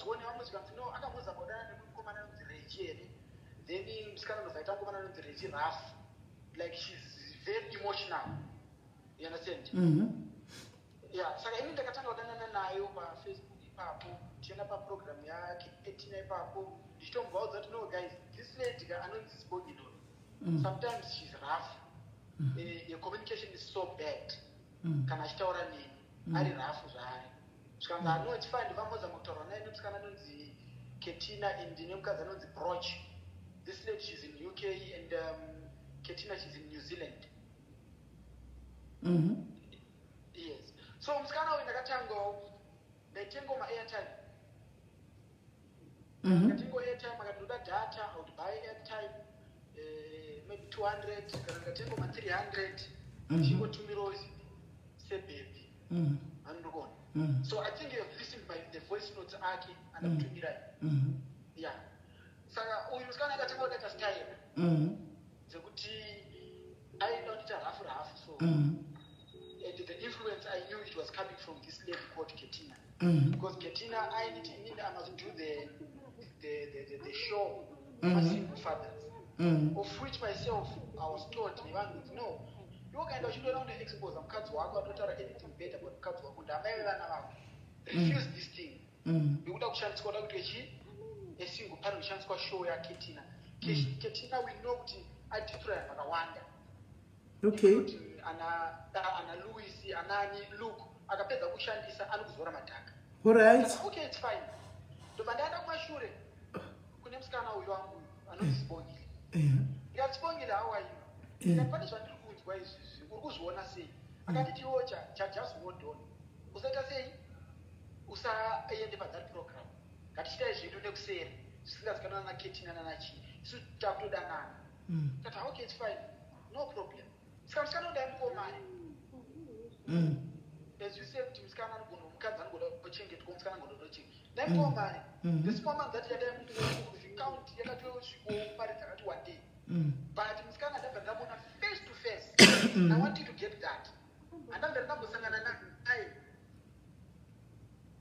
When I was going to know, I was about that, then in Scotland, I talk about the rough, like she's very emotional. You understand? Yeah, so I mean, the Katana over Facebook, Chenapa program, you don't go that no, guys, this lady, I know this body. Sometimes she's rough. Your communication is so bad. Can I tell her name? I didn't have to. I know it's fine. If I'm a motor, I know it's kind of the Ketina in the new Kazano, the brooch. This lady, she's in UK, and Ketina, she's in New Zealand. Yes. So I'm kind of in the Katango, they tango my airtime. I can go airtime, I can do that data, I would buy airtime, maybe 200, I can go my 300, she got 2 euros, say baby. And go on. So I think you have listened by the voice notes, Aki, and up to me, right? Yeah. So we was going to get about that style. The good I don't half, so the influence I knew it was coming from this lady called Ketina. Because Ketina, I must do the show Single Fathers, of which myself I was taught, no. You kind of shouldn't only expose them cats work or not anything better but cats work. Refuse this thing. You would have chance for a single parent chance for show ya Ketina. Ketina we know I different and wonder. Okay. And Louis, and Annie, look, I got better wish and this and Zoramataka. All right. Okay, it's fine. The bandana Mashurugwi. Couldn't scan how you are. I know it's bony. You are sponging how are you? The punish one who's one say. I can't tell you just one done. Was that a say? Usa a that program. That says you do not say, Slas Canana Kitchen and Anachi. So tap to Dana. That okay, it's fine. No problem. Some cannot them for money. As you said, to Scanan go to change it, comes Scanan go to change. Then for money. This moment that you're them to count, you got to go at 1 day. But in Scanan, face to face. I want you to get that. And then the number I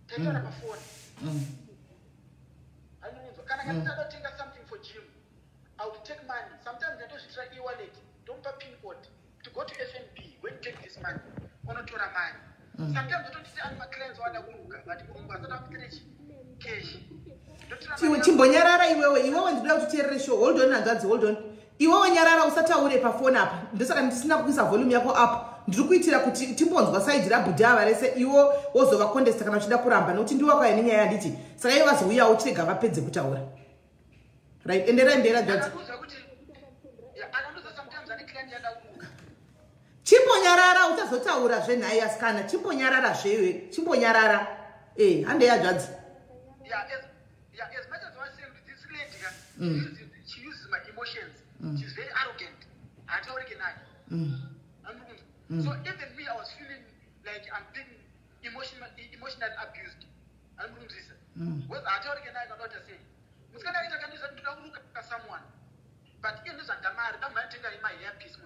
take care of my phone. I don't know. Can I take something for gym? I will take money. Sometimes I don't try e-wallet. Don't pay pin code. To go to FNB, when you take this money, or not to a man. Sometimes I don't say I'm a client or but I don't cash. Chimbonyarara iwewe wandida kuteerera show. Hold on Ngadzi, hold on. Iwewe nyarara usataure pafoni apa. Ndosaka ndisina kuisa volume yako up. Ndiri kuitira kuti timbonzwa side rabudha varese iwo wozova contest kana uchida kuramba nokuti ndiwa kwa nenyaya yanditi. Saka iwo vazouya uchirega vapedze kutaura. Right, endera Ngadzi. Chimbonyarara utazotaura zvenhai asikana. Chimbonyarara zvewe. Chimbonyarara. Hande yaJadzi. Yeah, as much as I say this lady, she uses my emotions. She's very arrogant. I don't recognize. So even me, I was feeling like I'm being emotionally abused. Well, I don't recognize what I say. Look at someone. But in this Antamar, don't mind taking my earpiece.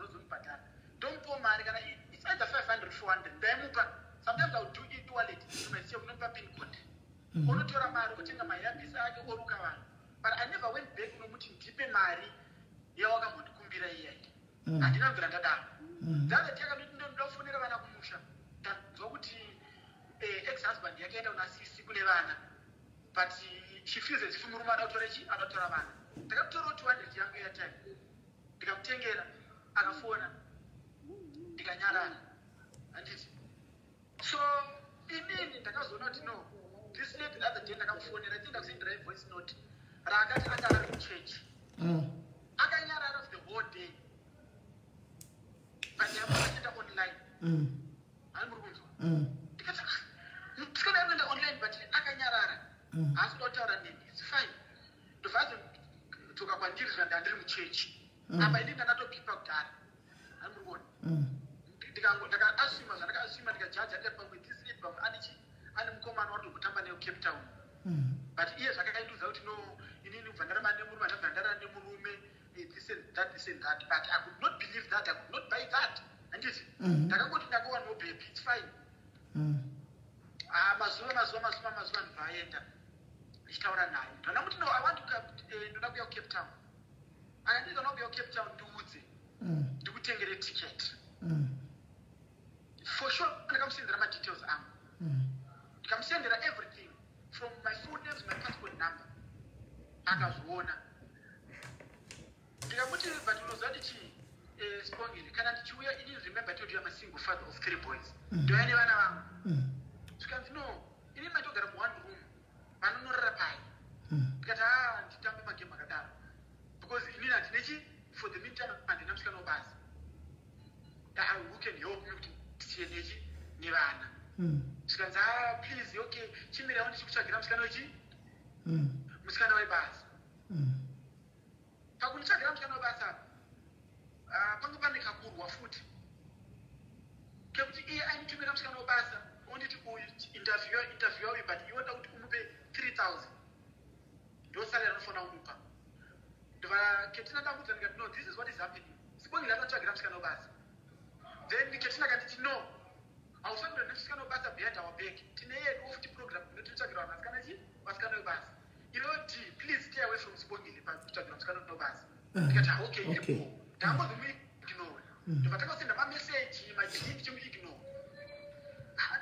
Don't pour money. It's either 500, 400. Sometimes I'll do it wallet to myself, not pin code. But I never went back to Deep Mari. Yoga would kumbira yet. I didn't grant that. That's a don't for never Musha. That ex-husband, you get on a Sikulevana. But she feels as if you move out to Rechi and not Raman. The captain to one is young airtime. The captain and a phone. The Ganyara. And it. So, in the house will not know. This lady the other day, I phone and I think I've seen the voice note. And I got another change. I got out of the whole day. But they have put it online. I'm going it's going to be online, but I can ask not it's fine. The father took a one years and I didn't change. And I didn't another people that. I'm going. They can ask him, and I can assume I can judge with this lip of energy. And I'm coming out to Tampa, Cape Town. But yes, I can do that. No, you need to find a man, this and that. But I could not believe that. I could not buy that. And this, I can go to Nago and no baby. It's fine. ndichitaura naye ndanamuti no I want to ndoda kuya Cape Town akanditi ndoda kuya Cape Town ndiudze ndikutengere ticket for sure ndakamusendera ma details angu ndikamusendera everything from my full name to my passport number akazviona ndikamuti but unozvati chi Spongile kana ndichiuya ini remember told you I'm a single father of 3 boys ndoya nevana vangu zvikanzi no ini matogara mu1 room vanonorara pai ndikati nditambe magame akadaro because inini handinechi for the meantime handina musikana webasa who can help me kuti tichiye nechi nevana zvikanzi please okay chimirawo ndichikutsvagira musikana wechi musikana webasa pakunditsvagira musikana webasa panga pane kakurwa futi kekuti iye ainitumira musikana webasa onditi interview uyu but iwoda kuti umupe 3000 ndosari anofana umupa ketina ndamudza ndikati no this is what is happening Sibongile anotsvagira musikana webasa then ketina kanditi no hausangura nemusikana webasa behind our back tine yedu ofuti program inotitsvagira vasikana webasa inoti please stay away from Sibongile pakutsvagira musikana webasa ndikati okay iripo ndakambozimuignore ndobva takasenda mameseji majii ndichimuignore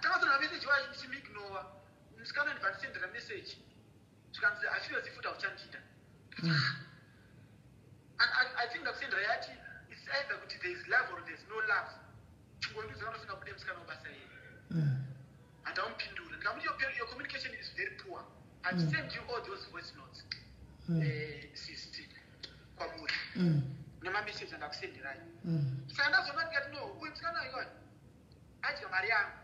takasenda mameseji wacho ndichimuignore musikana ndibva ndisendera meseji zvikanzi I feel as if hauchandida I think ndakusendera yati it's either kuti there is love or there is no love chingondudza kanofinga kude musikana webasa yeye handamupindura ndikamuti your communication is very poor I send you all those voice notes sister kwamuri nemameseji andakusenderai saka ndazona ndikati no uyu musikana iwayo adya mari yangu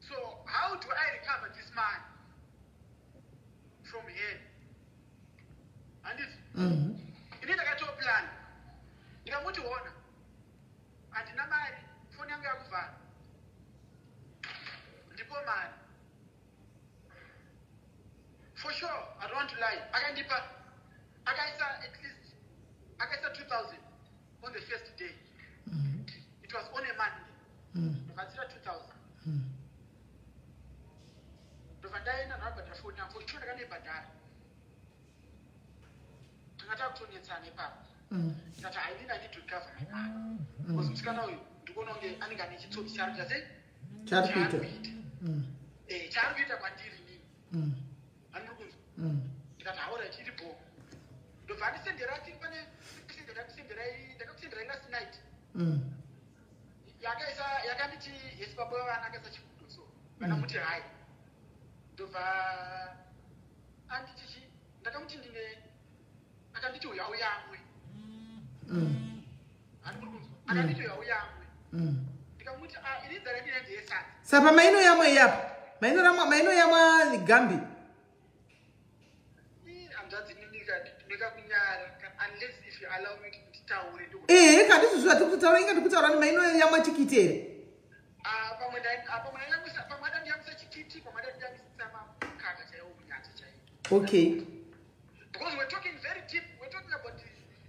so how do I recover this man from here handiti ini ndakatoplan ndikamuti ona handina mari foni yangu yakuvhara ndipo mari for sure I don't want to lie akandipa akaisa at least akaisa 2000 on the first day it was on a Monday ndakatsira 2000 ndobva ndaenda ndakabhadhara foni yangu cho ndakanebhadhara takataka kutonetsana ipapo ndikati I need to recover my money because musikana uyu ndikuona kunge anenge ane chitsomi chaarikuita sei chaari kuita kwandiri nini handiri kunzwa ndikati alright iripo ndobva ndisendera tiri pane ndakakusenderai last night yakanditi yes baba wevana akaisa chikudo so vanamuti hai ndobva anditichi ndakamuti ndine akanditi uya uyamwe handiri kunzwa akanditi uya uyamwe ndikamuti ini dzara ndine ndiyesati sapa maino yamwe yapa maino yamwa Gambi hanzvadzi nekakunyara unless if you allow me kuti taure kandisi zviva tiri kutaura inga ndikutaura nemaino yamwa tikiti here pamwe adandiyamisa chikiti pamwe adandiyamisa makaka chaiwo kunyata chaiwo okay because we're talking very deep we're talking about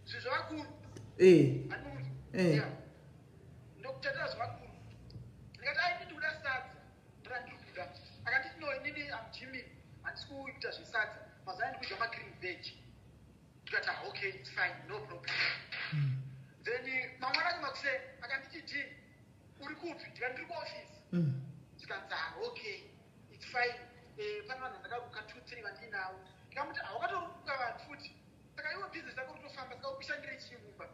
zvinhu zvavakuru ndokutatira zvavakuru ndikati aini kuda sadza ndarandiri kuda akanditi no inini am Jimmy handisi kuita zvesadza mazana ndikudya magreen veg ndikati okay it's fine no problem then mamwana makuseni akanditi d uri kupi ndikati ndiri kuofisi ndikanzi okay it's fine pane vanhu vandakaruka 2-3 vandinawo ndikamuti haukatoruka vanhu futi saka iwe business yako rutofamba saka ukushandire chiyumba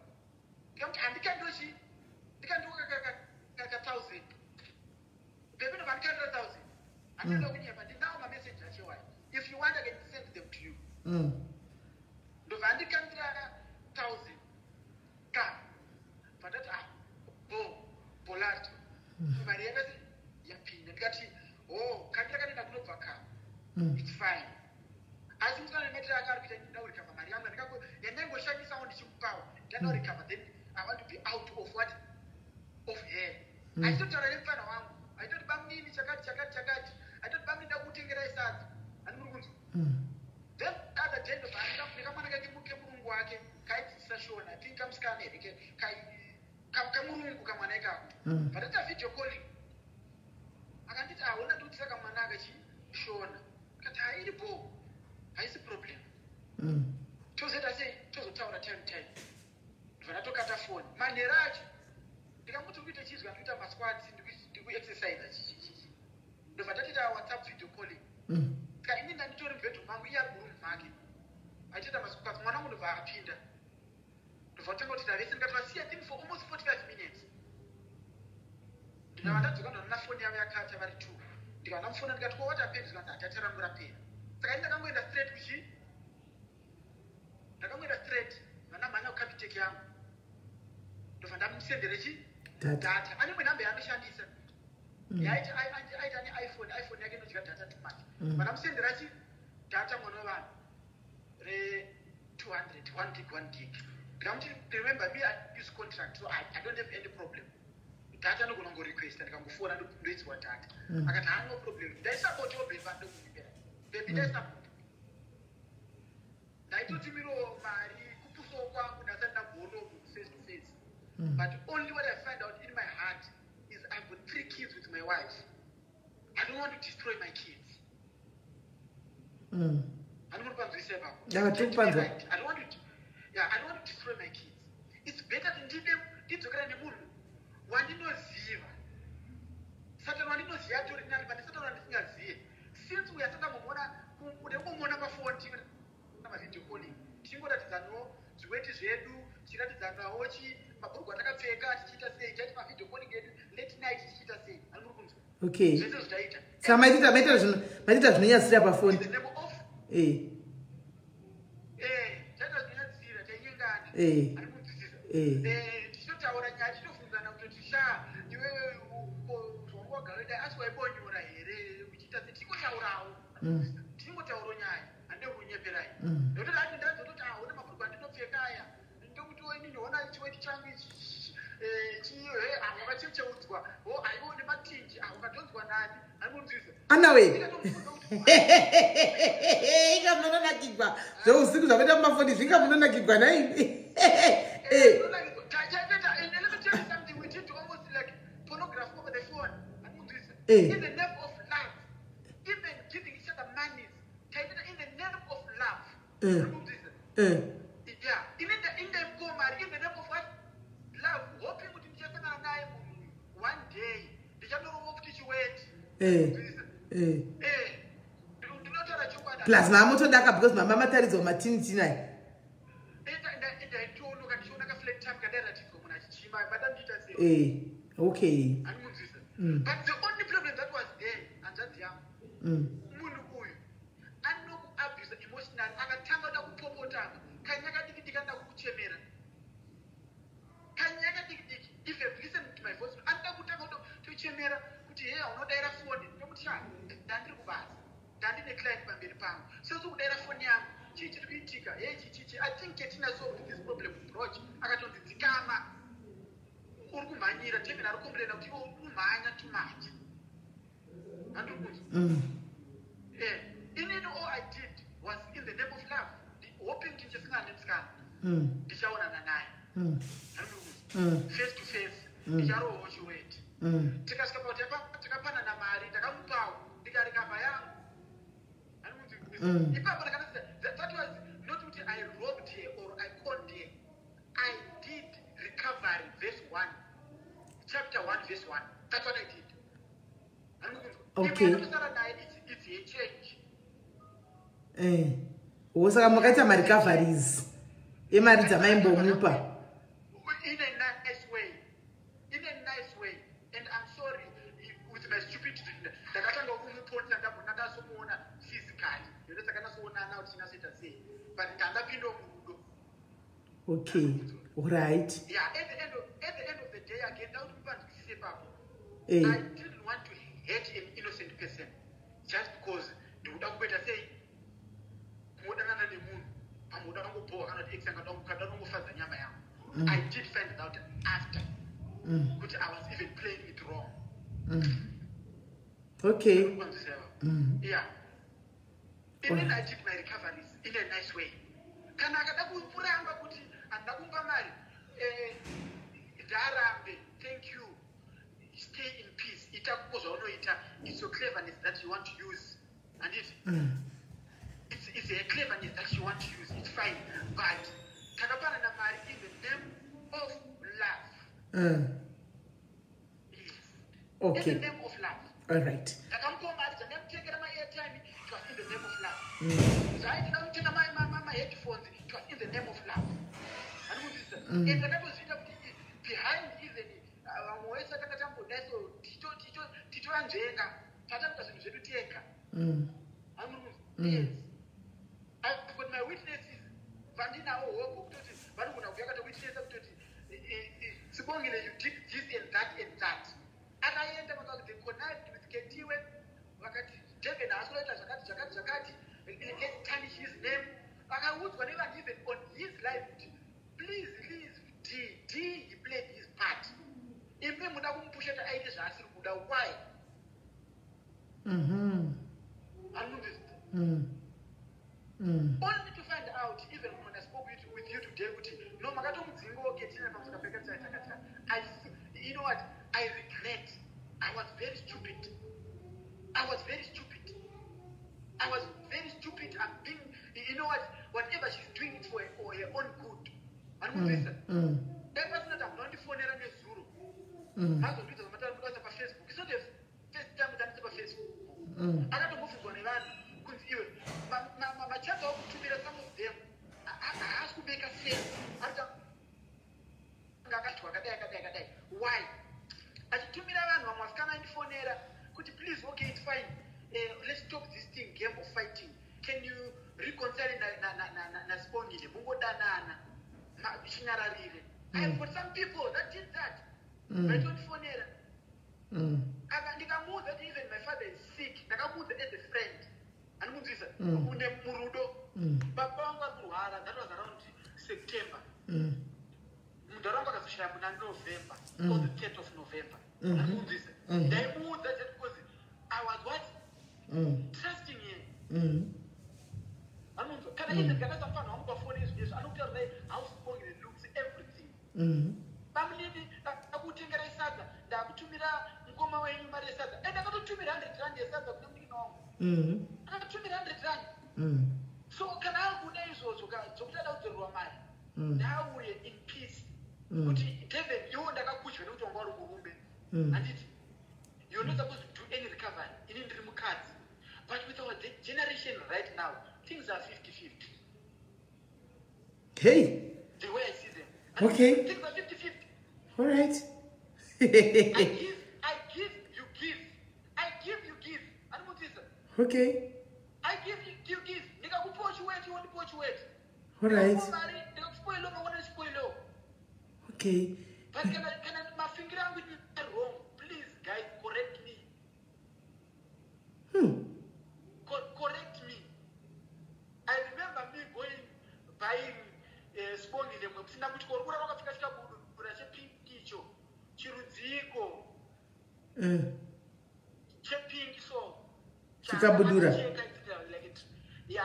ndikamuti handikandochi ndikandiwoka kaka 1000 bebi ndobva ndikandira 1000 handinoda kunyemba ndinawo mameseji achewayo if you want I can send them to you ndobva ndikandira 1000 ka pandati bolati mari yakati yapinda ndikati kandira kanenda kunobva ka it's fine asi musikana nemetera akarikuita ndaurikava mari yangu yandaingoshandisawo ndichimupawo ndandaurikava then I want to be out of what of here aitotaura nemufana wangu aitoti bamnini chakati aitoti bamnini ndakutengerai sadza handimuri kunzwa then other day nekamwana kake kemurungu wake kaidzidzisa shona I think kamusikana here kamurungu kamwana ikako pataita video calling akanditi hauna ndikudzisa kamwana akachishona kati hairipo haisi problem tozoita sei tozotaura time vanatokata foni manhero acho ndikamuti kuite chizwa ndikuita masquads ndikuexercise chichichichi ndobva tatoita whatsapp video calling saka ini ndanditori mubhedroom mangu iye ari muroom make achiita masquads mwana wangu ndobva apinda ndobva kutanga kuti tavese ndikatovasiya thing for almost 45 minutes ndikava ndadzoka ndonona foni yavo yakata vari 2 ndikava ndamufona ndikati what happened zvikanzi data rangu rapera saka ini ndakangoenda straight kuchi ndakangoenda straight vanamhanya kukapiteki yangu ndobva ndamusendere chi data ane mwe nhambe yaanoshandisa yaiti aita neiphone yake inodya data too much vanamusendera chi data mwana wavanhu re200 1 gig 1 gig ndikamuti remember me I use contract so I don't have any problem data anogona kungorequesta ndikangofona ndoitsiwa data akati no problem ndaisapotiwo bebi vandokuipera bebi ndaisapoti ndaitotumiro mari kupusawo kwangu ndasati ndamboonoku face to face but only what I find out in my heart is I've got 3 kids with my wife. I don't want to destroy my kids. I don't want to destroy my kids. I don't want to destroy my kids. It's better than ndidzokeran nemunhu wandinoziva Satan wandinoziva tori nani but Satan wandisingazive since we are takamumona kumuona pafoni namavideo calling tichingoratidzawo zviweti zvedu tichiratidzanawo mabhurugu atakapfeka tichiita sei taiti mavideo calling edu late night tichiita sei ari muri kunzwa okay zvese zvichaita saka maita zvinonyadzisira pafoni taita zvinonyadzisira tainyengana ari kunzwisisa tichitotaura nyaya tichitofunzana kutoti iwewe zvawangagaida asi waibonyora here uchiita sei tingotaurawo tingotaurawo nyaya hande kunyeperai nekuti ati ndazototi une mabhurugu andinopfeka aya ndokuti ininoona chiweti changu vakachecheudzwa aiwo nematinji ukadonzwa nani arimunzvisa anawe ingamunonakigwa zveusiku zvakaita mumafoni zvingamunonakigwa naini in the name of love, even giving each other money, in the name of love. Yeah, in the name of what? Love. Hoping to just one day. The general of teach wait. Plus, my motto daka because my mama tells on my teen tonight. Okay. But the only problem that was there, and that's young, Mulukuyu, and no abuse emotional, and a tango da kupopota, Kanyaga Diki and Kuchemera. Kanyaga Diki, if you listen to my voice, and I would have to Chemera, put here, no data phone, no child, Dandrubas, Dandin a client by the pound. So, data phone, Chichi, I think getting us over this problem approach, I got on the Tikama. Urkumanyira temena rukombrena kuti umanya too much. In all I did was in the name of love. The hoping to just not the shower and face to face, the yarrow was you wait. Take us about Takapana Namari, Takampao, the Garikapayam. That was not what I robbed here or I called here. I did recovery, verse 1. Chapter 1, verse 1. That's what I did. Okay. It's a change. Osaka makaita recoveries. Emaridza maimbomupa. In a nice way. In a nice way. And I'm sorry with my stupidity. Ndakatanga kumuponza ndabona somuona physically. Ndotaka kana soona now tina sita say. But ndandapinda murudo. Okay. All right. Yeah, at the end of the day again now I didn't want to hate an innocent person just because they would have better say I did find it out after which I was even playing it wrong. Okay. Yeah. And then I did my recoveries in a nice way. Thank you. Stay in peace. It's your cleverness that you want to use And it's a cleverness that she wants to use. It's fine. But takapana na mari in the name of love. Yes. Okay. In the name of love. All right. Takamko mari the name take my airtime. It was in the name of love. So I didn't take my headphones. It was in the name of love. And what is that? And the name was behind even Moesa Katatambo Neso Tito Anjenga Tatamka Zuteka. Yes. I've got my witnesses. Vandina or but when I got a witness up to supposing you did this and that and that. And I end up the connect with Ketiwe, Wakati, Devon, as well as Zakati, let's tarnish his name. I would whatever given on his life. Please leave D. He played his part. If we would have pushed the ideas, I would have why. Only to find out, even when I spoke with you today, no matter you know what? I regret. I was very stupid. I'm being, you know what? Whatever she's doing it for her own good. And that person that I'm not the phone and Zuru. How to do the matter because of Facebook. It's not the first time that I'm Facebook. I got to move to Iran. My child to be some of them. I have to make a sense. Why? I told me that one was coming phone error. Could you please, okay, it's fine. Let's stop this thing, game of fighting. Can you reconcile na sponi le bungo danana? I've got some people that did that. I don't phone error. That even my father is sick. As a friend. And Murudo. That was around September. November, or the 10th of November. They moved that because I was what? Trusting him. Can I even get some fun? I'm going to I don't tell them how strong it looks, everything. Family, I would think I said that to me, come away in my son. And I got to me 100 rand, yes, that's something wrong. I got to me 100 rand. So can I go there also? So get out the Roman. Now we're in peace. But Devon, you want to push when you don't want to move. And you're not supposed to do any recovery in interim cards. But with our generation right now, things are 50-50. Hey. The way I see them. And okay. Things are 50-50. All right. I give, you give. I give, you give. And what is it? Okay. I give, you give. Nigga, who push you wait, you want to push you wait. All right. Okay. But can I my finger out with you wrong? Please, guys, correct me. Correct me. I remember me going buying spongile msina kuti korukura wakafika chikabudura chepingi icho chirudziko chepingi so chikabudura. Yeah,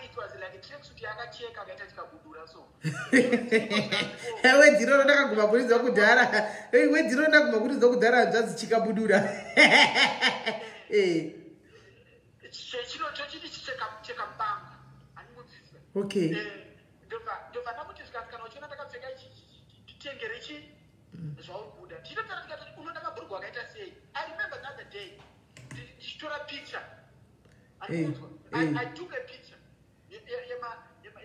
it was like a tracksuit yakacheka akaita chikabudura so. Ewe ndinoda ndakaguma kuridza kudhara. Ewe ndinoda kuguma kuridza kudhara nzanzi chikabudura. Chino chiti cheka mbanga. Animudzisa. Okay. Ndova nakuti zvikaskana uchiona takapfeka chitengere chi zvaubuda. Ndinotara tikati unoda mabhurugwa akaita sei. I remember the other day. Ndichitora picture. I took a picture.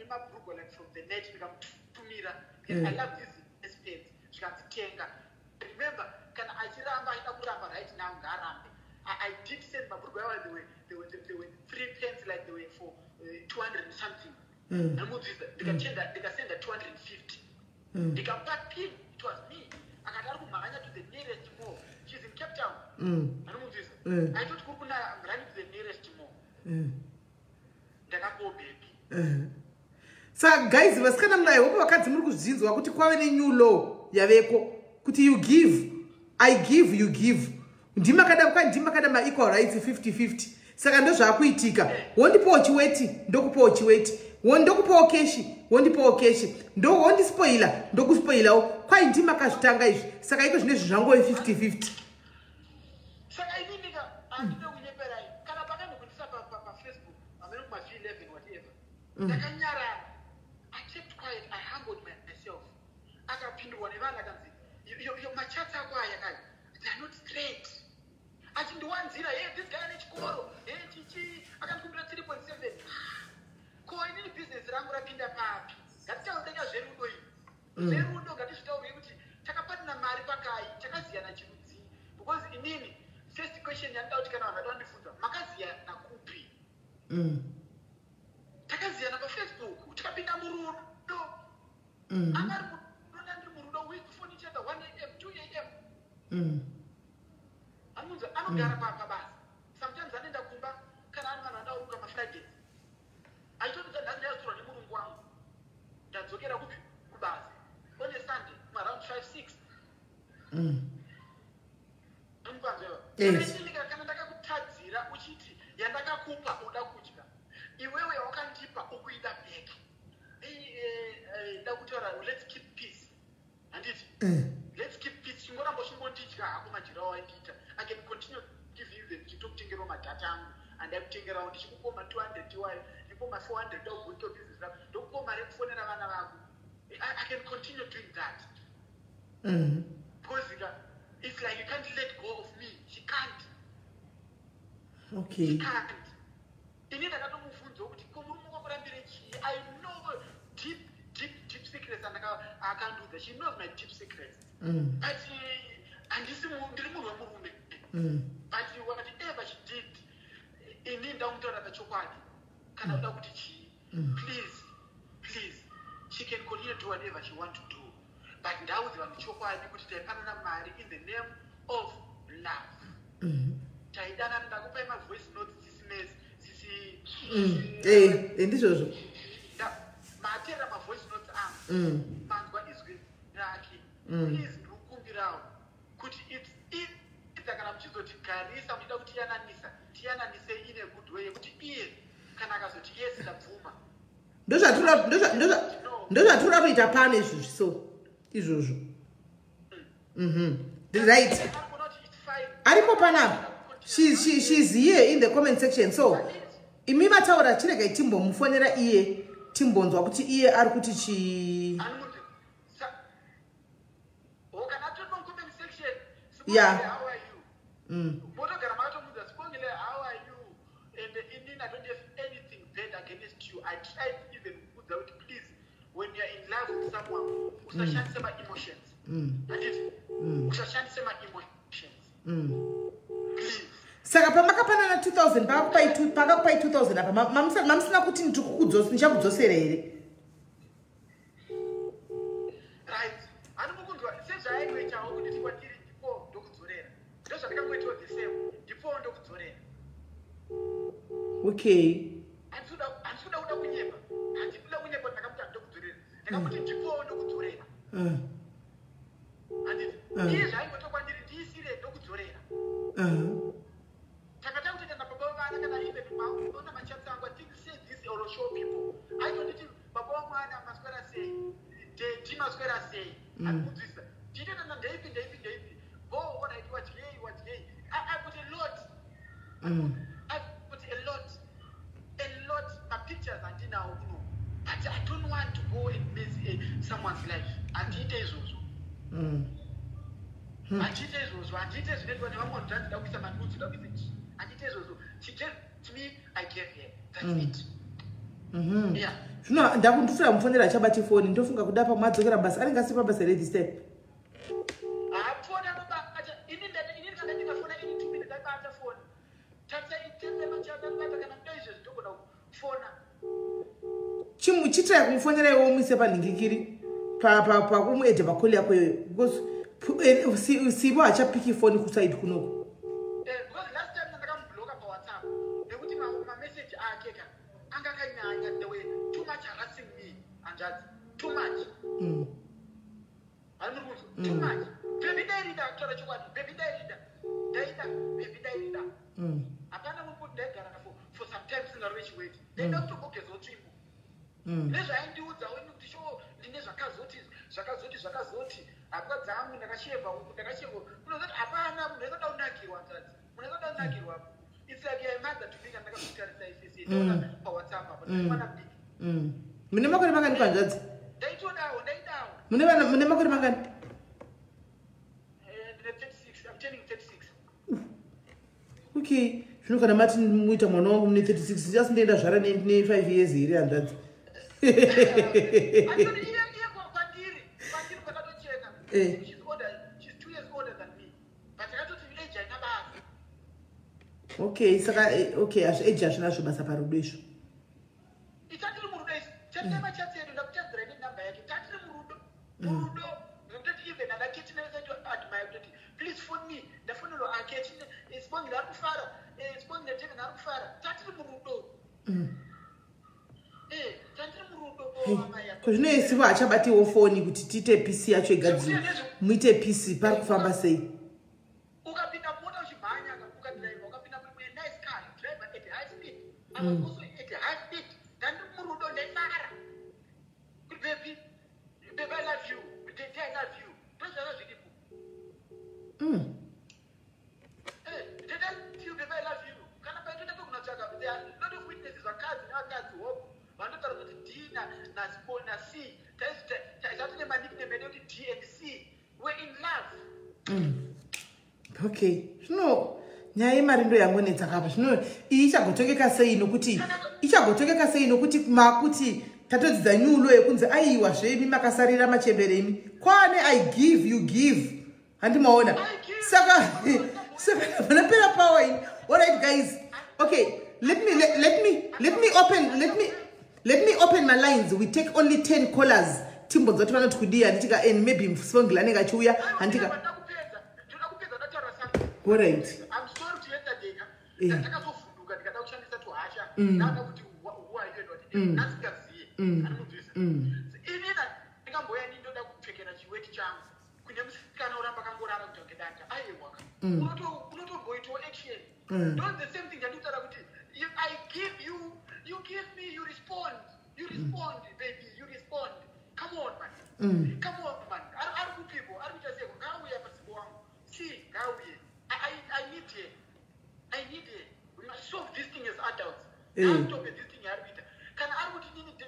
My Brooklyn like from the net become to mirror. I love this pens. She got the tenga. Remember, can I right now? I did send my Brooklyn. They were 3 pens like they were for 200 and something. And they can send that. They can send that 250. They can pack pin. It was me. I got to the nearest mall. She's in Cape Town. I thought Kukuna I'm running to the nearest mall. So guys, vasikana mnaye hope vakadzi muri kuzvinzwa kuti kwave nenew law yaveko kuti you give, I give, you give. Ndimakada ma equal rights 50-50. Saka ndo zvakuitika. Wondipawo chiweti ndokupawo chiweti. Ndokupawo keshi wondipawo keshi. Wondispoila ndokuspoilawo. Kwai ndimakazvitanga izvi. Saka iko zvine zvangove 50-50. Saka inika andinokunyeperai. Kana pakano kundisa pa ndakanyarara. I kept quiet, I humbled myself. Akapindwa nevana akanzi, machats ako aya kaya, they are not straight. Achindiwanzira, hey, this guy nechikoro, hey, chichi, akanikumbira 3.7. Ko inini business rangu rapinda papi. Ngatitaurira zverudo iyi. Zverudo ngatizvitaurire kuti takapatana mari pakai, takaziyana chirudzi. Because inini, first question yandakuda kuti kana vanhu vandifunza, makaziyana kupi? Takaziyana paFacebook, tikapinda murudo. Amari murudo ndiri murudo, we phone each other 1 a.m., 2 a.m. Anogara pabasa. Sometimes anoenda kumba kana ari vanhu vandaruka maFridays. Aitoti ndazviyatsura nemurungu wangu. Ndadzokera kubasa. On a Sunday, around 5-6. Amupanzwa. Kana ndakakutadzira uchiti yandakakupa uda kudya. Iwewe wakandipa ukuida back. Ndakutaura let's keep peace. Handiti? Let's keep peace. Chingoramba chingondidya hako majira waindita. I can continue to give you the chitokutengera madata angu and akutengera ndichikupoma 200 iwayo ndikupoma 400 daukuita business rako ndokupoma mari kufonera vana vako. I can continue doing that. Because it's like you can't let go of me. She can't. Okay. She can't. Ini ndakatomubvunza kuti komurume wakurambire chii? I know deep secrets and I can't do that. She knows my deep secrets. But handisi ndiri munhu wemurume. But whatever she did, inini ndamutaura pachokwadi. Kana uda kuti chii? Please, she can continue to do whatever she wants to do. But ndauzi vanhu chokwadi kuti taipanana mari in the name of love. Taidana ndakupai voice notes ndizvozvo. Matera voice notes angu. Manzwa izwi rake. Please ndikukumbirawo kuti it's kana muchizoti garisa muchida kuti tiyananise in a good way kuti iye kana akazoti yes ndabvuma. Ndozvatura kuita pano izvozvo so izvozvo. Right. Aripo panapa. She's here in the comment section. So imi mataura chirega timbomufonera iye timbonzwa kuti iye ari kuti chi. Yeah. How are you? How are you? And I don't have anything bad against you. I tried even put out, please, when you're in love with someone, usashandise my emotions. Usashandise my emotions. Please. Saka pamakapanana 2000 pakakupai 2000 apa mamsina kuti ndichakudzosera here. Right. Anomukunzwa sezvaaigoitawo kuti tikwatiri ndipo ndokudzorera. Ndozvandakangoitawo the same. Ndipo ndokudzorera. Okay. Handikuda kuda kunyepa. Handikuda kunyepa ndakamuti ndokudzorera. Ndakamuti ndipo ndokudzorera. Handiti. Iye zvaingoita kwandiri ndiisire ndokudzorera. Takatanga kuti kana baba vana kana even maona machatsi angu I think say this or show people. I don't need baba vamwana maswera say. Ndimaswera say. Akudzisa. Ndito nana ndeipi. Oh, what I do what gay. I put a lot. I put a lot. My pictures are now. But I don't want to go and mess someone's life. And it is also. And it is also. And it is when I want to dance, that was man who's loving it. And it is also. She gave to me, I gave her. That's it. Yeah. Zvino ndakundifura mufonera chabati phone ndofunga kuda pamadzokera basa ari ngasipa basa ready step. Phone anobata inini kana ndikafona ini 2 minutes abata phone. Tatsa itende machata ngata kana ndoizvo ndokona kufona. Chimuchitira kumufonera iwe umise panhingikiri pa kumuedhe pakoli yako iyoyo because sibo achapiki phone kuside kunoko. Because last time ndakamubloka pa WhatsApp nekuti ma message akeka angakanyanya the way too much harassing me and that too much. Too much. Baby daddy da tora chokwadi. Baby daddy da. Apana muput ndegara for some time singarechi wait. Ndenda kutogeza otsvimbo. Nezvaindiudza wenu kuti sho ndine zvakazoti apa dzangu ndakasheva unozoti apana munhu ekada unakirwa mutadzi munhu ekada unakirwa. It's like a mother to me ndakakutarisa ifisi ndona pa WhatsApp apa mwana mdiki Mune makore mangani kwanzvadzi? Ndaitodawo. Mune makore mangani? 36. I'm turning 36. Okay. Zvino kana mati muita mwana wangu mune 36 just ndaenda zvara ne 5 years here hanzvadzi. Andoni iye kwandiri kwakatocheka. She's 2 years older than me. But akatoti age haina basa. Okay, saka okay, age hazvinazvo basa parudo izvo. Itatiri murudo izvo. Chatema chatsedu ndakutadzira ine namba yake. Tatiri murudo. Murudo. Ndoti even andaketine kuti admire kuti please phone me. Ndafonero aketine isibongi rakufara. Isibongi Devon rakufara. Tatiri murudo. Tatiri murudo amaya. Kuzvinoisiwa achabatiwo foni kuti tiite PC yacho igadzirwe. Muite PC pari kufamba sei? Ukapinda mota uchimhanya ukadrive ukapinda mumwe nice car drive at high speed. I was also at high speed. Tatiri murudo ndaifara. Baby, I love you. I love you. Don't you love you? Did I feel baby, I love you? Can I find out what there are a lot of witnesses on cards and cards hope. But not about D na C. That's my nickname, D and C. We're in love. Okay. No. Nyaya marindo yangonetsa kapa zvino ichagotokeka sei nokuti makuti tatodzidza nyulo yekunzi aiwa zvemi makasarira machembere imi kwane I give you give handimaona saka vanapera power in. All right guys, okay, let me open my lines. We take only 10 callers. Timbo dzati vanoti kudia nditika and maybe msongila nenge achiuya handika. All right. I'm sorry to enter data. Ndakazovhunduka ndikada kushandisa tuhasha. Ndanga kuti who are you not? Nasikaziye. Anobvisa. Inina ndikamboya ndindoda kupfekera chiweti changu. Kune musikana uramba kangorara kuti ngedanga. Aiwa. Unotomboitawo action. Don't the same thing ndandikutara kuti I give you, you give me, you respond. You respond, baby, you respond. Come on, man. Come on, man. Are good people. Are we just saying, Gawi pasipo wangu. See, Gawi. I need it. I need it. We must solve this thing as adults. I'm talking this thing arbiter. Can I would need the I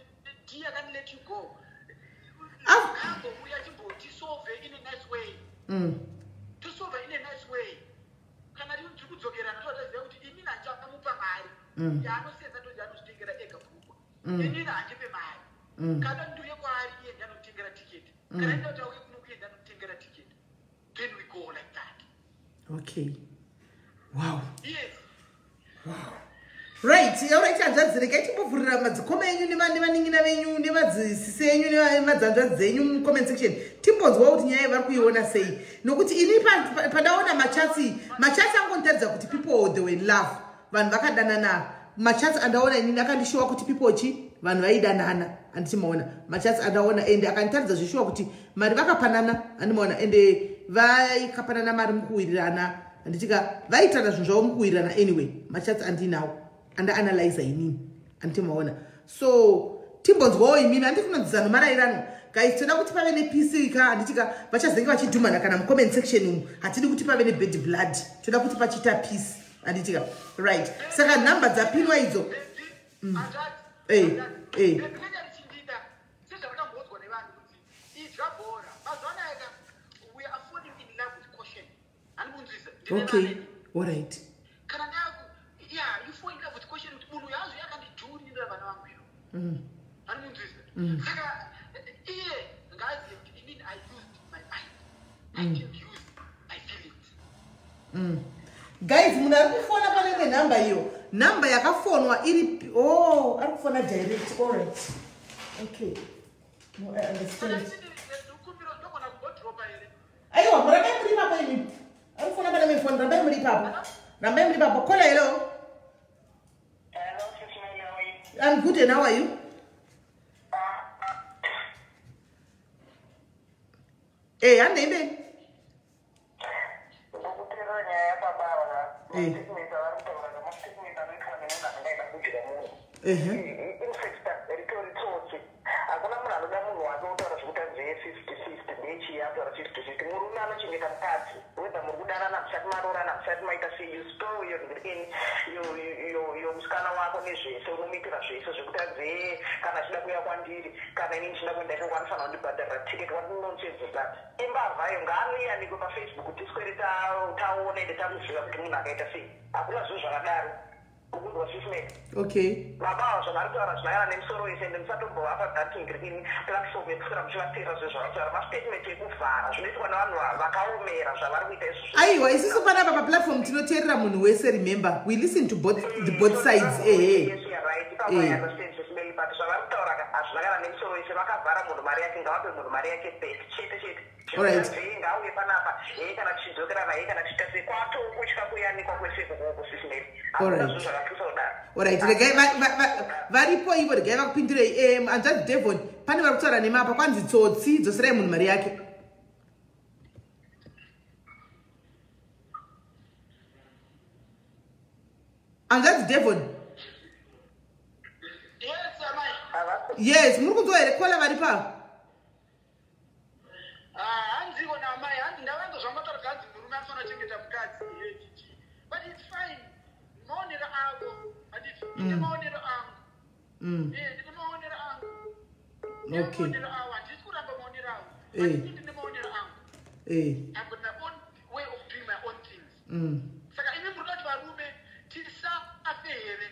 can let you go. We are to solve it in a nice way. To solve it in a nice way. Can I do to get another in a Japamupa? Yano says that you are taking a egg of poop. You need a Japan. Can I do your party and you take a ticket? Can I not always look at and take a ticket? Then we go like that. Okay. Wow. Yes. Wow. Right. All right. That's the get to put a comment. You never say you never comment section. Timbos what you ever wanna say. No good in Padaona Machati. Machati I'm going to tell people they will laugh. Van Bakadanana. Machats adaona and I can show kuti people chi van vaida nana and Simona. Machats adaona and I can tell the show kuti Madvaka panana and Mona and the vai kapanana madam kuirana and the chica vaita the Jom kuirana anyway. Machats anti now and the analyzer in Antimona. So Timbos go in me and different Zanmara guys to know what any PC car and the chica, but just think what you do man. I can comment section. I tell you what you bed blood to the pachita piece. Anditira. Right. Second number za pinwa hizo. Okay. All right. Yeah, you fall in love with question with Mulu Yazu, you can do in the Banamio. I used my mind. I didn't use, I feel it. Guys, munakufona pale number hiyo. Number yakafonwa ili akufona direct. All right. Okay. No, I understand. Ayo, muraka mlipa kwa hivi. Akufona pale mfoni namba mlipa. Namba mlipa kola hello. Hello, SIS MELLY. I'm good, and how are you? Hey, I'm Devon. You musikana wako nezvese unomuitira zvese zvekuti adze kana achida kuuya kwandiri kana inini ndichida kuenda ikoko anofanira kundibhadharira tiketi. What nonsense is that? Imbavhayo ngaanoyanikwe pafacebook tiswere taona ende tamuziva kuti munhu akaita sei. Hakuna zvinhu zvakadaro. Ukuzwa sismeni. Okay. Vabawa zvavari kutaura zvinoyana nemusoro wese ende musatombova padatini platform yekuswera muchivatera zvezvo vari kutaura mastatement ekuvhara zvinoitwa navanhu vakaomera zvavari kuita izvozvo. Aiwa, isusu panapa paplatform tinoteerera munhu wese. Remember, we listen to both sides. Yes, you are right. If I understand this smelly, but zvavari kutaura hazvinakana nemusoro wese vakavhara munhu mari yake ngavape munhu mari yake chete. Alright. Ngauye panapa kana tichidzokerana kana tichita sei kwatokutya kuyanikwa kwese kokoko sismeli. Alright, regai varipo ivo, regai vakupindurei. Hanzvadzi Devon, pane vari kutaura nemapa kwanzi tsotsi dzoserai munhu mari yake. Hanzvadzi Devon. Yes, muri kunzwa here kola vari pa? Handiko namai, ndavanzo zvamataura kanzi murume anofanira kuchengeta mukadzi. But it's fine. Maonero avo, handiti ine maonero angu. Ndine maonero angu. Okay. Maonero avo, handisi kuramba maonero avo. Ndine maonero angu. I've got my own way of doing my own things. Saka imi muri kuti varume tisafe here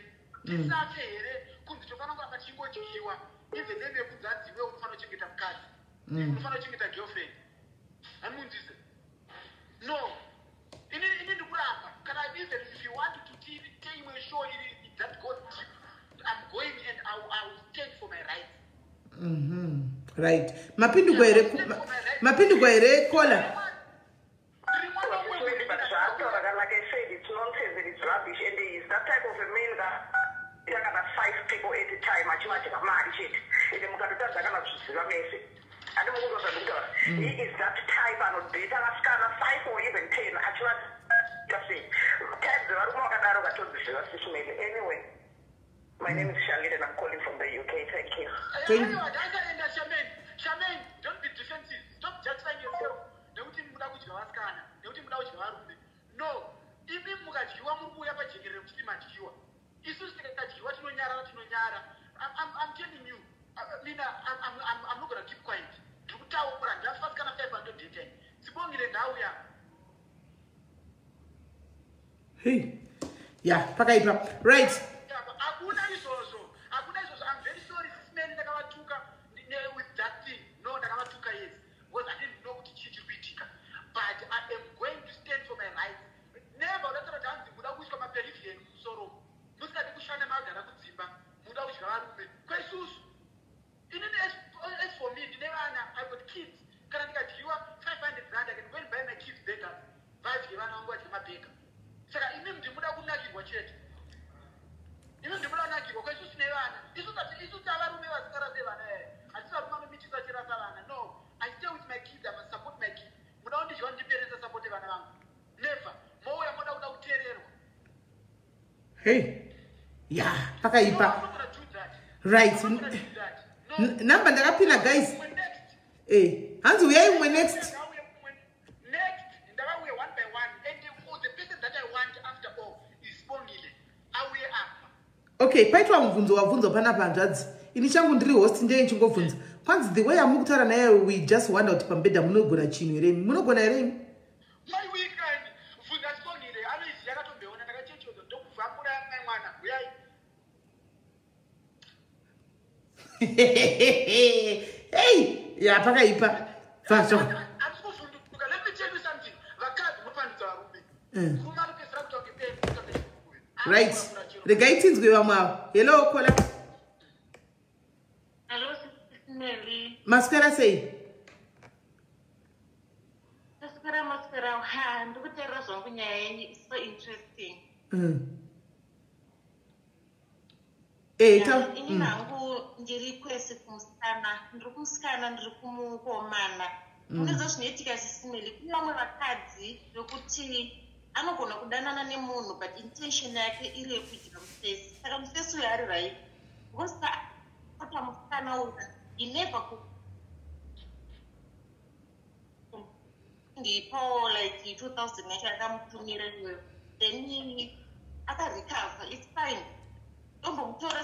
kunzi tofanira kuramba tichingodyiwa. Even neme kunzanzi iwe unofanira kuchengeta mukadzi. Unofanira kuchengeta girlfriend. Hamunzise. No. Ini ndikuramba. Kana even if you want to take my show that goes deep, I'm going and I will stand for my rights. Right. Mapinduko here kola. Like I said, it's nonsense and it's rubbish, and there is that type of a man that you can have 5 people at a time. Achimatika mari shit. Ende mukatotadza kana zviziva mese. Andi mukutoza kutaura. He is that type anodate akasikana 5 or even 10 achimatika sei. Times varume vakadaro katodziziva sismeli. Anyway, my name is Charlotte and I'm calling from the UK. Thank you. Shaman, don't be defensive. Stop justifying yourself. Nekuti muda kudya vasikana, nekuti muda kudya varume. No, imi mukadyiwa muri kuuya pajekerere kuti madyiwa. Isusu tikadyiwa tinonyara. I'm telling you, I'm not gonna keep quiet. Ndikutaura ndafasikana 510. Sibongile ndauya. Hey. Yeah, pakaipa. Right. Hakuna izvozvo. I'm very sorry sismeni ndakavatuka with that thing. No, ndakavatuka yes. Because I didn't know kuti chii chiri kuitika. But I am going to stand for my rights. Never unataura kuti muda kuiswa maperiferi kumusoro. Musikati kushanda magara kudzimba. Muda kudya varume. Kwesusu. Inini as for me, ndine vana, I've got kids. Kana ndikadyiwa 500 rand, I can go and buy my kids burgers. Vadye vana vangu vadye mabhega. Saka inini ndimuda kunakirwa chete. Inini ndimuda kunakirwa kwesusu nevana. Isusu tavarume vasikara sevana here. Hatisi varume vanomitisa chirasa vana. No, I stay with my kids, I must support my kids. Muda kundidyiwa ndiperesa support vana vangu. Never. Mouya muda kuda kuteererwa. Hey. Yeah, pakaipa. I'm not gonna do that. Right. I'm not gonna do that. Namba ndakapina guys. Hanzi uyai umwe next. Next, ndakauya one by one, and the person that I want after all is Bongile. Auye apa. Okay, paitwa mubvunzo wabvunzwa panapa hanzvadzi. Ini changu ndiri host ndiye ndichingovhunza. Kwanzi the way amukutaura naye we just wonder kuti pambedha munogona chinhu here. Munogona here? My weekend, vhunza Bongile, anoizi yakatombeona ndakachechodzo ndokuvhambura mwana. Uyai. Hey, yeah, pakaipa. Fasho. Let me tell you something. Vakadzi mupandudza varume. Kurume anopedzera kuti wakipeni. Right. Regai tinzwe vamwe avo. Hello, kola. Hello, Melly. Maswera sei? Maswera. Ha, ndikuteerera zvangu nyaya yenyu. It's so interesting. Ini nangu ndiri kwese kumusikana, ndiri kumusikana, ndiri kumukomana. Ndizvo zvinoitika sismeli. Kune vamwe vakadzi vekuti anogona kudanana nemunhu but intention yake iri yekudyira musesi. Saka musesi uyu ari right. Because ata musikana uyu never ndipo like 2000 akamutumira iweyo. Then akarecover. It's fine. ndombomutora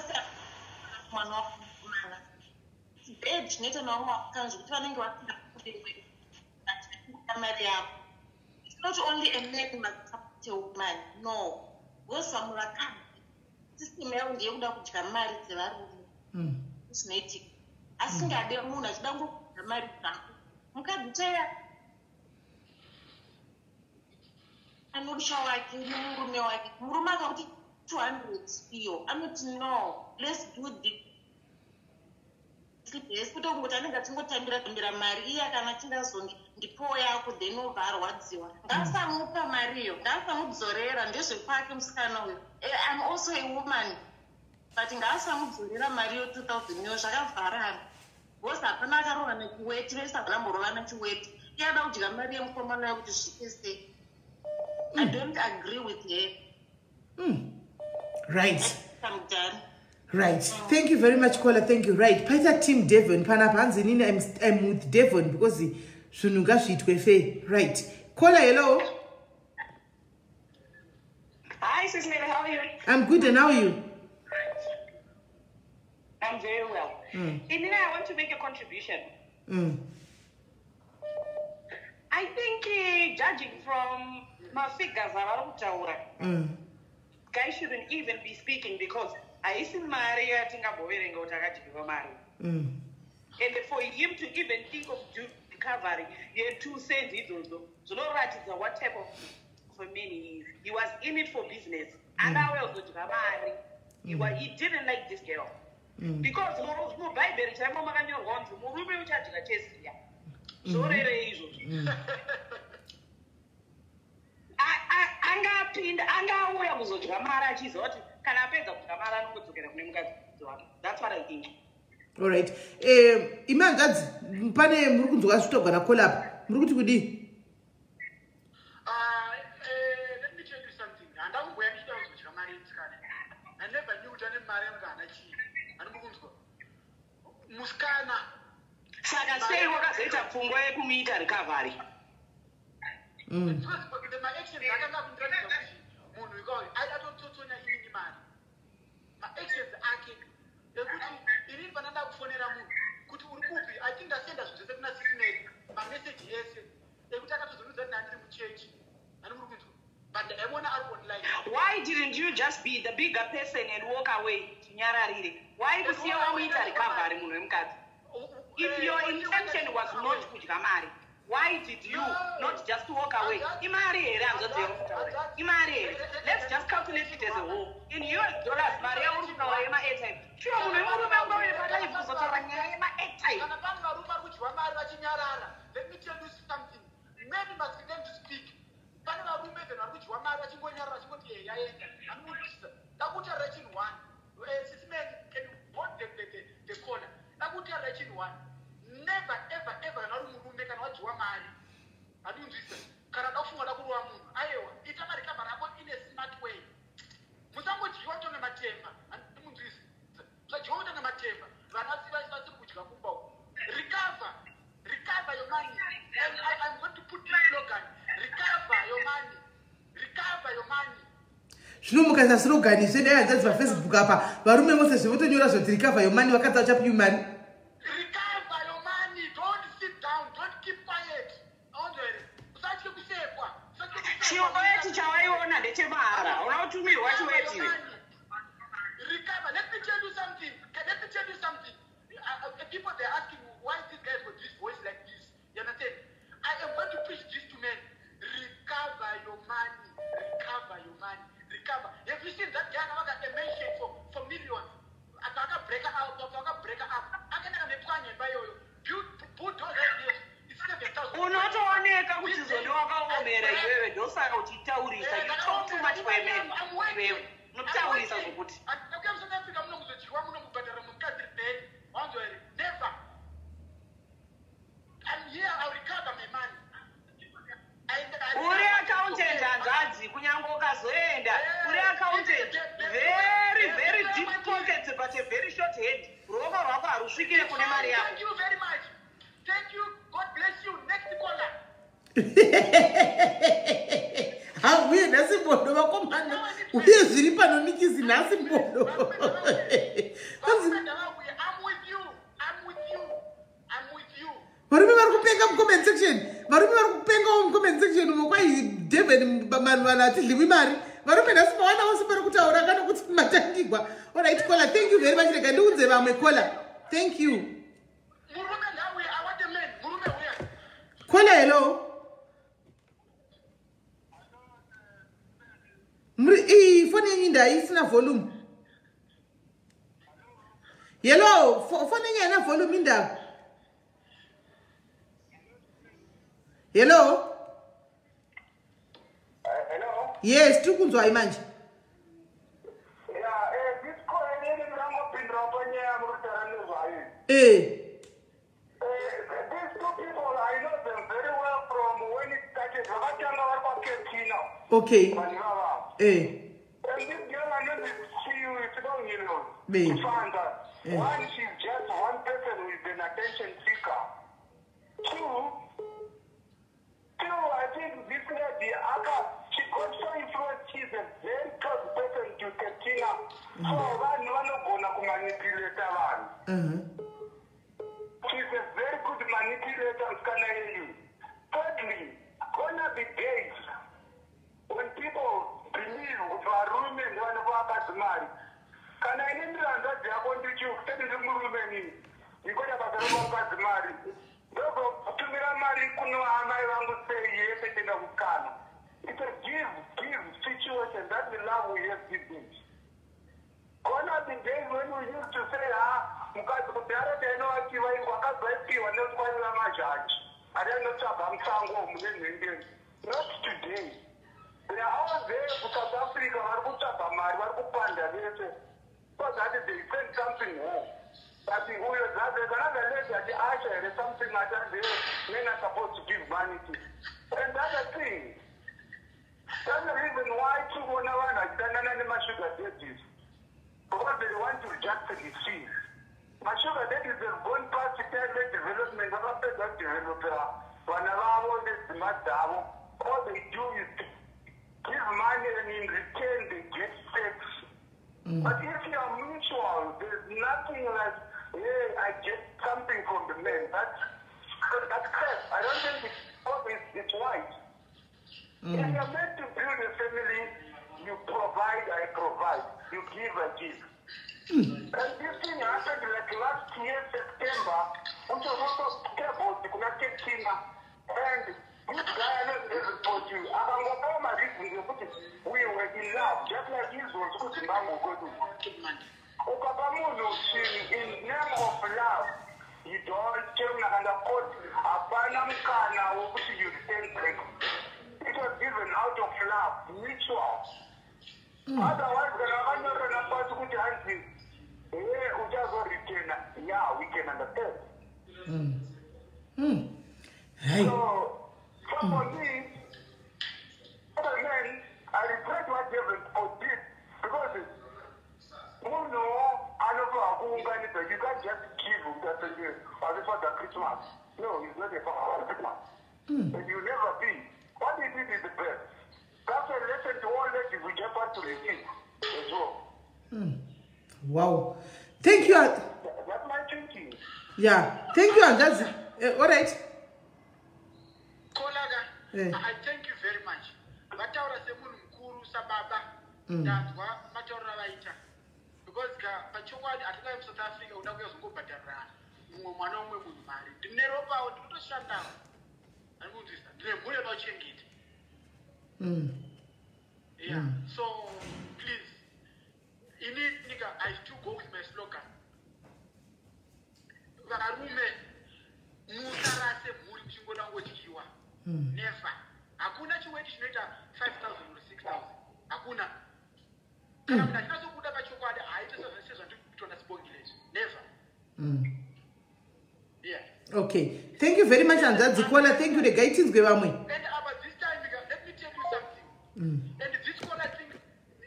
mwana wakomana bed chinoita navamwe vakanzvi kuti vanenge vasina mari yavo. It's not only a man must support a woman, no. Because vamwe vakadzi system yavo ndeyekuda kudya mari dzevarume zvinoitika, asingade munhu achida ngokudya mari dzako. Mukadzi chaya anorusha wake nemurume wake, murume akakuti 200 iyo anoti no, let's do this. Kuti kuti anenge achingotambira mari iya kana chingazondipowo yako then obva arwadziwa. Ngaasamupa mariyo, ngaasamudzorera, ndezvekwake musikana uyu. I'm also a woman, but ngaasamudzorera mariyo 2000 yo, zvakavharana. Because hapana akarova nechiweti, vese havamborova nechiweti. Iye ada kudya mari yemukomana yakuti svike sei. I don't agree with her. Right. I'm done. Right. Thank you very much, caller. Thank you. Right. Paita team Devon. Panapanzi I'm with Devon because Shununga Shitwefe. Right. Caller, hello. Hi, SIS MELLY, how are you? I'm good, and how are you? I'm very well. Inina, I want to make a contribution. I think, judging from my figures, guys shouldn't even be speaking because I see Maria Tingaboering or Tagati Mari. And for him to even think of recovery, he had 2 cents. So, no right is what type of for many he was in it for business. And I will go to Mari. He didn't like this girl. Because no Bible, I'm going to want to move to a chest here. So, that's what I think. All right. Imangads, pane murukunzwa zvitogara call up. Murukuti kudi? Let me tell you something. And I'm going to tell you married Skana. I never knew that Mariam Ganachi. And Mukunzwa. Muskana. Saga say what I said from where to meet and recovery. My actions, I don't have I don't know any man. My actions are king. You need another phone. I think I sent us to the my message is they would have to do that and change. But I want to like. Why didn't you just be the bigger person and walk away? Why do you want me to recover? If your intention was not to marry, why did you not just walk away? Let's just calculate it as a whole. In US dollars, Maria would know my airtime. Let me tell you something. Men must begin to speak. Never, ever, ever, I don't listen. In a smart way. Recover your money. And I'm going to put this slogan. Recover your money. Recover your money. Zvinomukaisa slogan izvene adzadzi paFacebook apa varume vose zvevotonyora zvoti recover your money vakadzi vachapi money. Recover your money. Don't sit down. Don't keep quiet. Usatye kusekwa. Chiweti chawaiona ndechemahara. Unautumirwa chiweti. Recover. Let me tell you something. People they're asking why this guy got this voice like this. You understand? I am going to preach this to men. Recover your money. Recover your money. Recover. Have you seen that guy now got a mention for millions? I can break up. I can have a plan by you. Put those ideas. It's 7,000. Unotooneka kuti zoni wakaomera iwewe ndosaka uchitaurisa. You talk too much for a man. Iwewe unotaurisa zvokuti. Never. I'm here, I'll recover my money. Uri accountant hanzadzi kunyange ukazoenda. Uri accountant very very deep pockets but a very short head. Ruoko rwako harusvikire kune mari yako. Thank you very much. Thank you. God bless you. Next caller. Hauye nasibondo vakomana uye zviri panonikisi nhasi mbodo. I'm with you. Varume vari kupenga mucomment section. Varume vari kupenga mucomment section mukwai Devon vanhu hatidliwi mari. Varume nhasi mawana wose pari kutaura kana kuti matangigwa. Alright, Kola, thank you very much. Rega ndiudze vamwe Kola. Thank you. Kola, hello. Phone yenyu ndaisina volume. Hello, phone yenyu haina volume inda. Hello. Hello. Yes, tukunzwa imanje. Yeah, this call any mlango pindra panya murutana zvayo. These two people, I know them very well from when it started. Vakatanga vari paketina. okay. And this girl, I know that it's going, you know. One, she's just one person who is an attention seeker. Two, I think this lady, she got so influenced. She's a very close person to Katina. So, one gonna manipulate her. She's a very good manipulator. Thirdly, gonna be days when people believe varume and one of our customers. Can I name that they are going to you? Tell the movement. You got about the wrong customer. It's a give situation. That's the love we have given. Gone are the days when we used to say, because the other day, no, I give you a baby or not one of my judge. I don't know if I'm Indian. Not today. They are all there for South Africa, or Panda. So that is they send something home. But who is that? There's another lady at the Asher, there's something like that men are supposed to give money to. And that's the thing. That's the reason why two one have done an MUshurugwi this. Because they want to reject the disease. MUshurugwi is the one part to tell the development of the developer. Whenever all they do is to give money and in return they get sex. But if you are mutual, there's nothing like, hey, I get something from the men. That's correct. I don't think it's right. If you're meant to build a family, you provide, I provide. You give, I give. And this thing happened like last year, September, which was also terrible to connect Tina. And this guy doesn't report you. We were in love, just like Israel was good in Mambo. In name of love, you don't tell me and afford a banam kana or you send break. It was given out of love, mutual. Otherwise, we can understand. So, for me, other men, I regret what Devon did because you can't just give him that for Christmas. No, it's not about Christmas. And you'll never be. What he did is the best. That's a lesson to all that we just want to receive as well. Wow. Thank you. That's my thinking. Yeah. Thank you. And that's all right. Kolaga, I thank you very much. Vataura semunu mkuru sababa ndazwa mataura vaita because pachokwadi atinga South Africa udakuya zongobhadharira mumwe mwana umwe munhu mari ndine ropawo ndinotoshandawo andikunzwisa ndine mhuri yatauchengeta yeah so please nigga, I still go with my slogan varume musarase mhuri muchingoda ngodyiwa never. Hakuna chiweti chinoita 5,000 or 6,000. Hakuna. Kana munhu achinazobuda pachokwadi haite sezvandikutonda sibongile. Never. Yeah. Okay. Thank you very much, Anzadzi Kola. Thank you. The guidance gave me. And about this time, let me tell you something. And this Kola thing,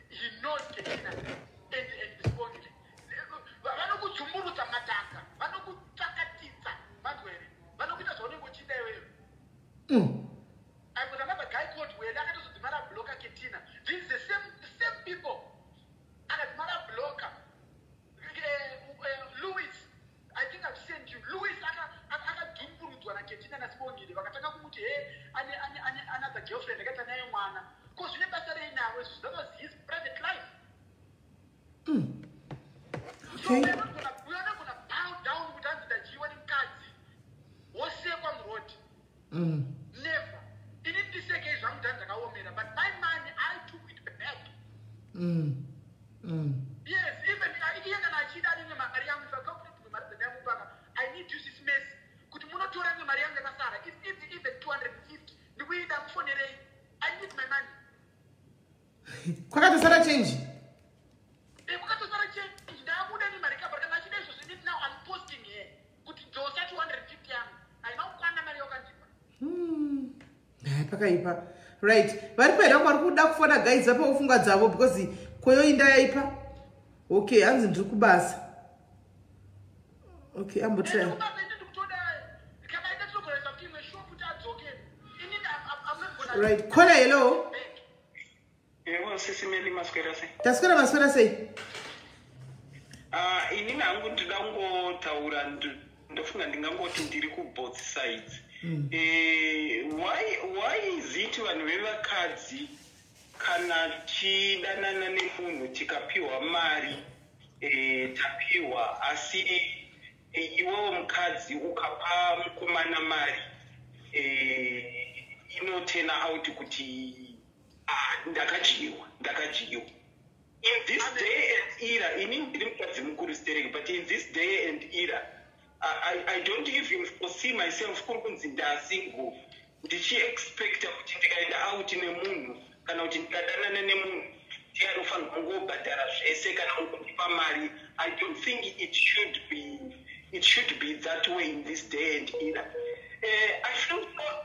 he knows Ketina and sibongile. Vanokudzumurudza mataka. Vanokutakatidza. Mazwere. Vanokuita zvaunengochida iwewe. I was another guy called where I was the blocker Ketina. These are the same people mwana. Because you never say now, that was his private life. Okay. So we are not gonna bow down with us that you want in cards. What's the road? Never. In this case, I'm done like a woman, but my money, I took it back. Yes, even I need to see mess. Could you not tell Mariam Kasara? If even 250, the way that phone I need my money. Kwakatosara change. Now I'm posting here. Could you 250? I now can't pakaipa. Right. Varipera kwari kuda kufona guys apa ufunga dzavo because koyo inda yaipa. Okay, hanzi ndiri kubasa. Okay, I'm try. Right. Kola hello. SIS MELLY maswera sei. Taswera maswera sei. Inini hangu ndida kungotaura ndofunga ndingangoti ndiri ku both sides. Why is it vanhu vevakadzi kana tichidanana nemunhu tikapiwa mari tapiwa asi iwewo mukadzi ukapa mukomana mari inotena out kuti ndakadyiwa. In this day and era, inini ndiri mukadzi mukuru stereki, but in this day and era I don't even foresee myself kunzi ndasingle ndichiexpecta kuti ndikaenda out nemunhu kana kuti ndikadanana nemunhu ndinofanira kungobhadhara zvese kana kundipa mari. I don't think it should be that way in this day and era.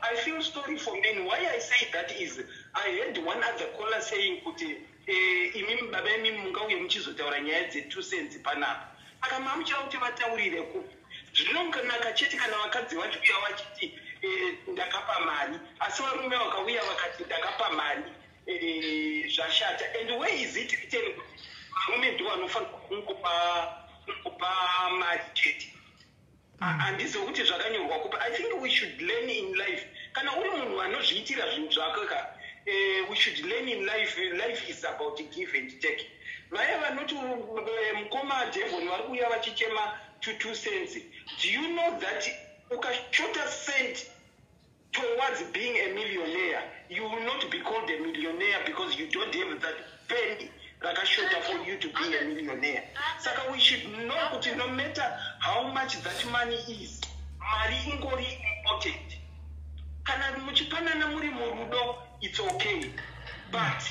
I feel sorry for men. Why I say that is I heard one other caller saying kuti imimi baba imi mungauye muchizotaura nyaya dze2 cents panapa akama muchira kuti vataurire ku zvinonaka chete kana vakadzi vachiuya vachiti ndakapa mari asi varume vakauya vakati ndakapa mari zvashata. And where is it written kuti varume ndo vanofanira kungopa mari chete? Handizokuti zvakanyorwa kupa. I think we should learn in life. Kana uri munhu anozviitira zvinhu zvako we should learn in life. Life is about give and take. Vaya vanoti mukoma Devon vari kuuya vachichema 2 cents. Do you know that ukashota cent towards being a millionaire, you will not be called a millionaire because you don't have that penny rakashota for you to be a millionaire. Saka we should know that no matter how much that money is, mari ingori important. Kana muchipanana muri murudo, it's okay. But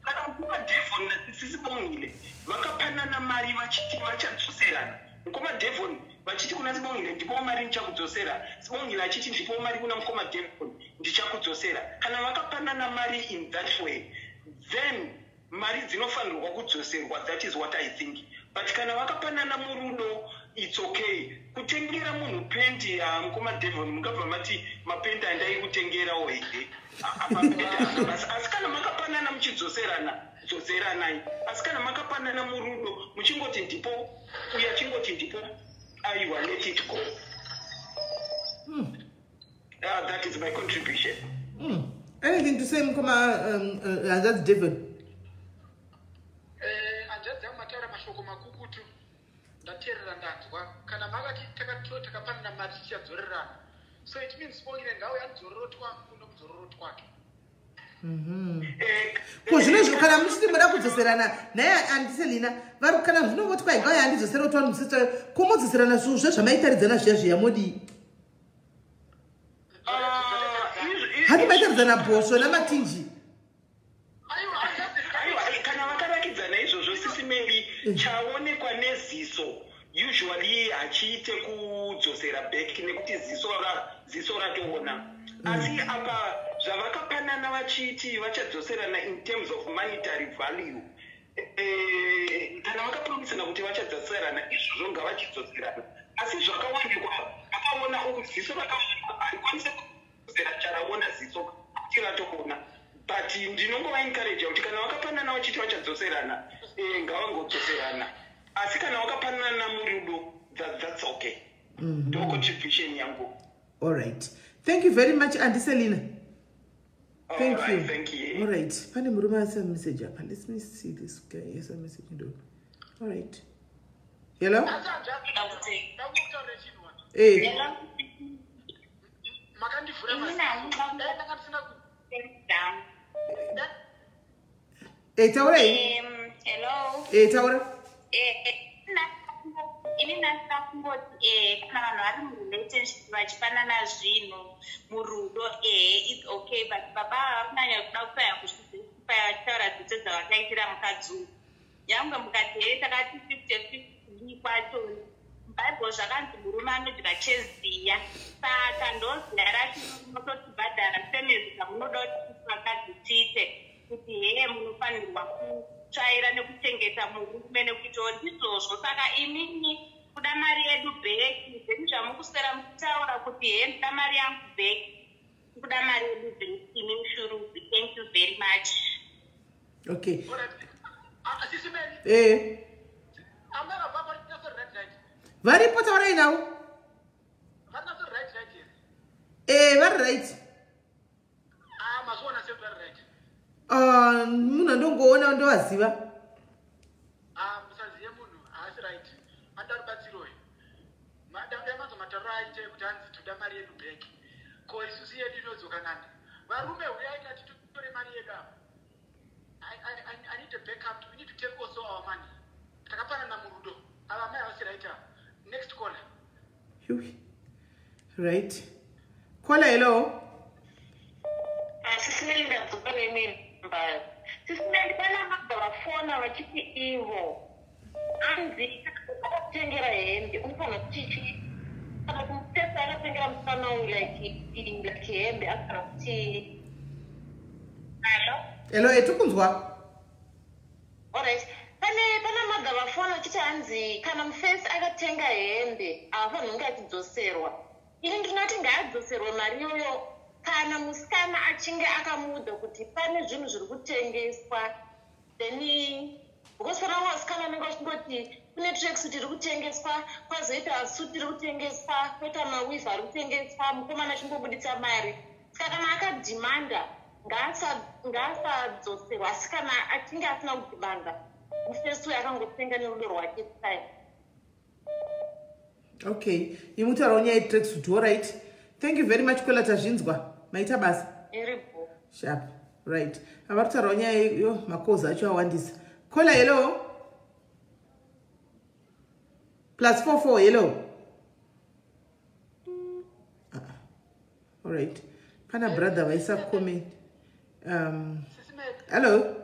kana mukoma Devon sisi bongile vakapanana mari vachiti vachadzoserana. Mukoma Devon vachiti kuna sibongile ndipo mari ndichakudzosera, sibongile achiti ndipo mari kuna mukoma Devon ndichakudzosera. Kana vakapanana mari in that way, then mari dzinofanirwa kudzoserwa. That is what I think. But kana vakapanana murudo, it's okay. Kutengera munhu pendi mukoma Devon mungabva mati mapendi andai kutengerawo here asi kana makapanana muchidzoserana dzoseranai. Asi kana makapanana murudo muchingoti ndipo uya chingoti ndipo aiwa, let it go. That is my contribution. Anything to say mukoma that's Devon? Anjadza mataura mashoko makukutu ndateerera ndanzwa. Kana makati takapanana mari tichadzorerana, so it means bongile ngawe yadzororotwa kuno kudzororotwake. Ko zvinozvo kana muchiti muda kudzoserana naye andiselina vari kana zvinovoti kwai ngawe handidzoserotwa musita kumudzoserana zvinhu zvamaitaridzana zviya modi hati maitaridzana bhosvo namatinji. Kana vakarakidzana izvozvo SIS MELLY chaonekwa neziso usually hachiite kudzosera back nekuti ziso ratoona. Asi apa zvavakapanana vachiti vachadzoserana in terms of monetary value, kana vakapromisana kuti vachadzoserana izvozvo ngavachidzoserana. Asi zvakawanikwa vakaona ziso rakawanikwa harikwanisa kudzosera charaona ziso kuti ratoona. But ndinongova encourage kuti kana vakapanana vachiti vachadzoserana ngavangodzoserana. Asi kana vakapanana murudo, that's okay. No contribution yangu. All right. Thank you very much, Auntie Selina. Thank All you. right, thank you. All right. Pane murume asa message apa. Let me see this guy. Yes, a message. All right. Hello? Hey. Hey, Taura. Hello. Hey, Taura. Ini nasa kungoti kana vanhu vari murelationship vachipanana zvinhu murudo it's okay but baba hakunanya kuda kupaya kupaya taura dzidzo dzavakaitira mukadzi uyu nyange mukati here takati 50-50 kwacho mubhaibheri zvakanzi murume anodya cheziya saka ndoziya racho rinototibhadhara femezi dzamunoda kuti vakadzi tiite kuti heye munofanirwa kutsvaira nekuchengeta murume nekuitawo ndizvozvo saka imini kuda mari yedu bheki zvenyu zvamukusera muchitaura kuti heye ndoda mari yangu bheki kuda mari yedu bheki imi Mushurugwi. Thank you very much. Okay. Varipo Taura now? Very right. Munhu andongoona ndovaziva. Musaziye munhu haasi right. Mada rubatsiro uyu. Mada yamanzo mataro aite kuti hanzi toda mari yedu bheki. Ko isusu yedu inodzoka nani. Varume uyai ngati tore mari yedu apa. I need a backup. We need to take also our money. Takapanana murudo. Ava mai havasi right apa. Next caller. Right. Caller, hello. Sisi ndadzoka nemiri. Sisina ndipana magavafona vachiti ivo anzi akatengera hembe unofana kuti kana kumutesa akatengera musana uyu like hembe akana kuti hello etikunzwa. alright pana magavafona vachiti hanzi kana mufesi akatenga hembe avafanhi kunge achidzoserwa. Ini ndinoti ngaadzoserwe mari yoyo kana musikana achinge akamuudza kuti pane zvinhu zviri kutengeswa then because pana vasikana vanenge vachingoti kune tracksuit iri kutengeswa kwazoita suti iri kutengeswa kwoita mawivha ari kutengeswa mukomana achingobuditsa mari saka kana akadhimanda ngaasadzoserwa asi kana achinge asina kudhimanda mufesi uyu akangotenga nerudo rwake sai. Okay, imutaura nyaya yetracksuit. All right, thank you very much. Kwela tazvinzwa maita basa Iripo. sharp. Right, avari kutaura nyaya yo makozi acho awandisa. Kola hello +44 hello. All right, pana brother vaisa comment. Hello.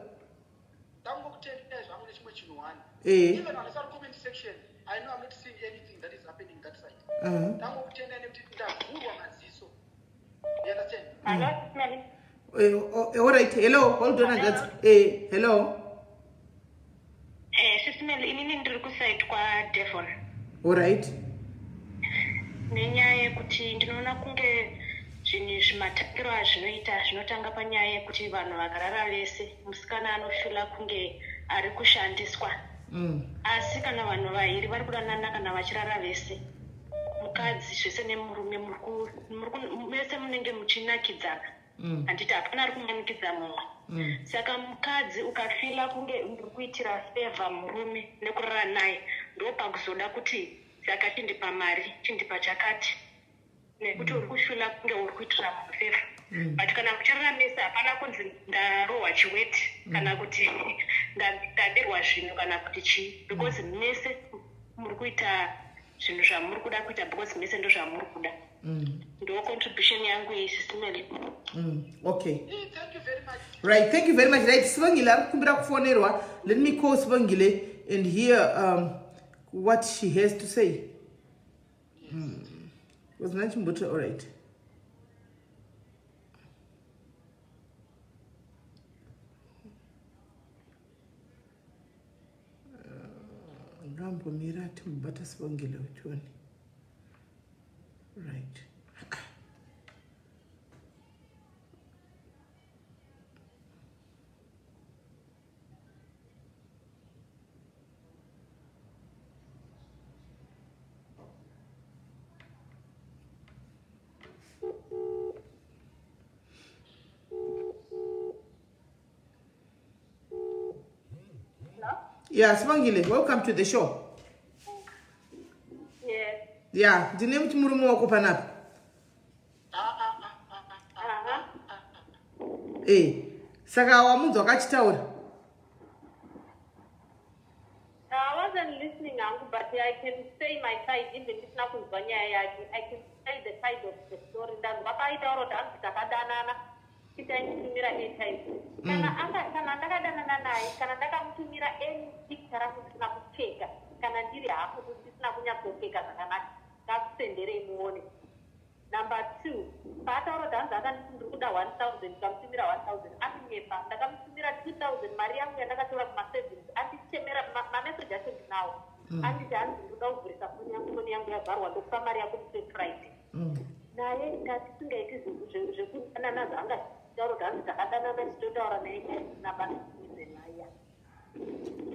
Even on the comment section, I know I'm not seeing anything that is happening that side. You understand? All right, hello, hold on. Hello. Sisi Melly, inini ndiri kuside kwa Devon. All right. Nenyaya yekuti ndinoona kunge zvinhu zvimatakiro azvinoita zvinotanga panyaya yekuti vanhu vakarara vese musikana anoshula kunge ari kushandiswa. Asi kana vanhu vaviri vari kudanana kana vachirara vese mukadzi zvese nemurume mese munenge muchinakidzana handiti hapana ari kumanikidza mumwe saka mukadzi ukafila kunge uri kuitira favor murume nekurara naye ndopakuzoda kuti saka chindipa mari chindipa chakati nekuti uri kushula kunge uri kuitira munhu favor but kana muchirara mese hapana kunzi ndarohwa chiweti kana kuti ndaderwa zvinhu kana kuti chii because mese muri kuita zvinhu zvamuri kuda kuita because mese ndo zvamuri kuda. Ndo contribution yangu iyi Sisi Melly. Okay. Thank you very much. Right, thank you very much. Right, Sibongile ari kumbira kufonerwa. Let me call Sibongile and hear what she has to say. Was Nanchimbuto all right? Rambo Mirati Mbata Sibongile uchoni. Right. Yeah, Sibongile, welcome to the show. Yes. Yeah, ndine murume wako panapa. Saka wamunzwa wakachitaura. I wasn't listening, but I can say my side, even if not I can say the side of the story. That what I told her, kita mtumira anytime. Kana ndaka mtumira any picture kusina kucheka. Kana ndiri hapo kusina kunyakopeka zvakanaka. Ngakusendere muone. Number 2, patauro dhanza ndikuda 1000 kamtumira 1000 atinyepa ndakamtumira 2000 mari yangu yandakatora kuma savings andichemera message acho ndinawo anditi ndikuda kuvhurisa foni yangu yavharwa ndokupa mari yako musi Friday naye ngatisingaiti zvekudanana zvanga tauro dhanzi takadanana tichotaura naye nabanaya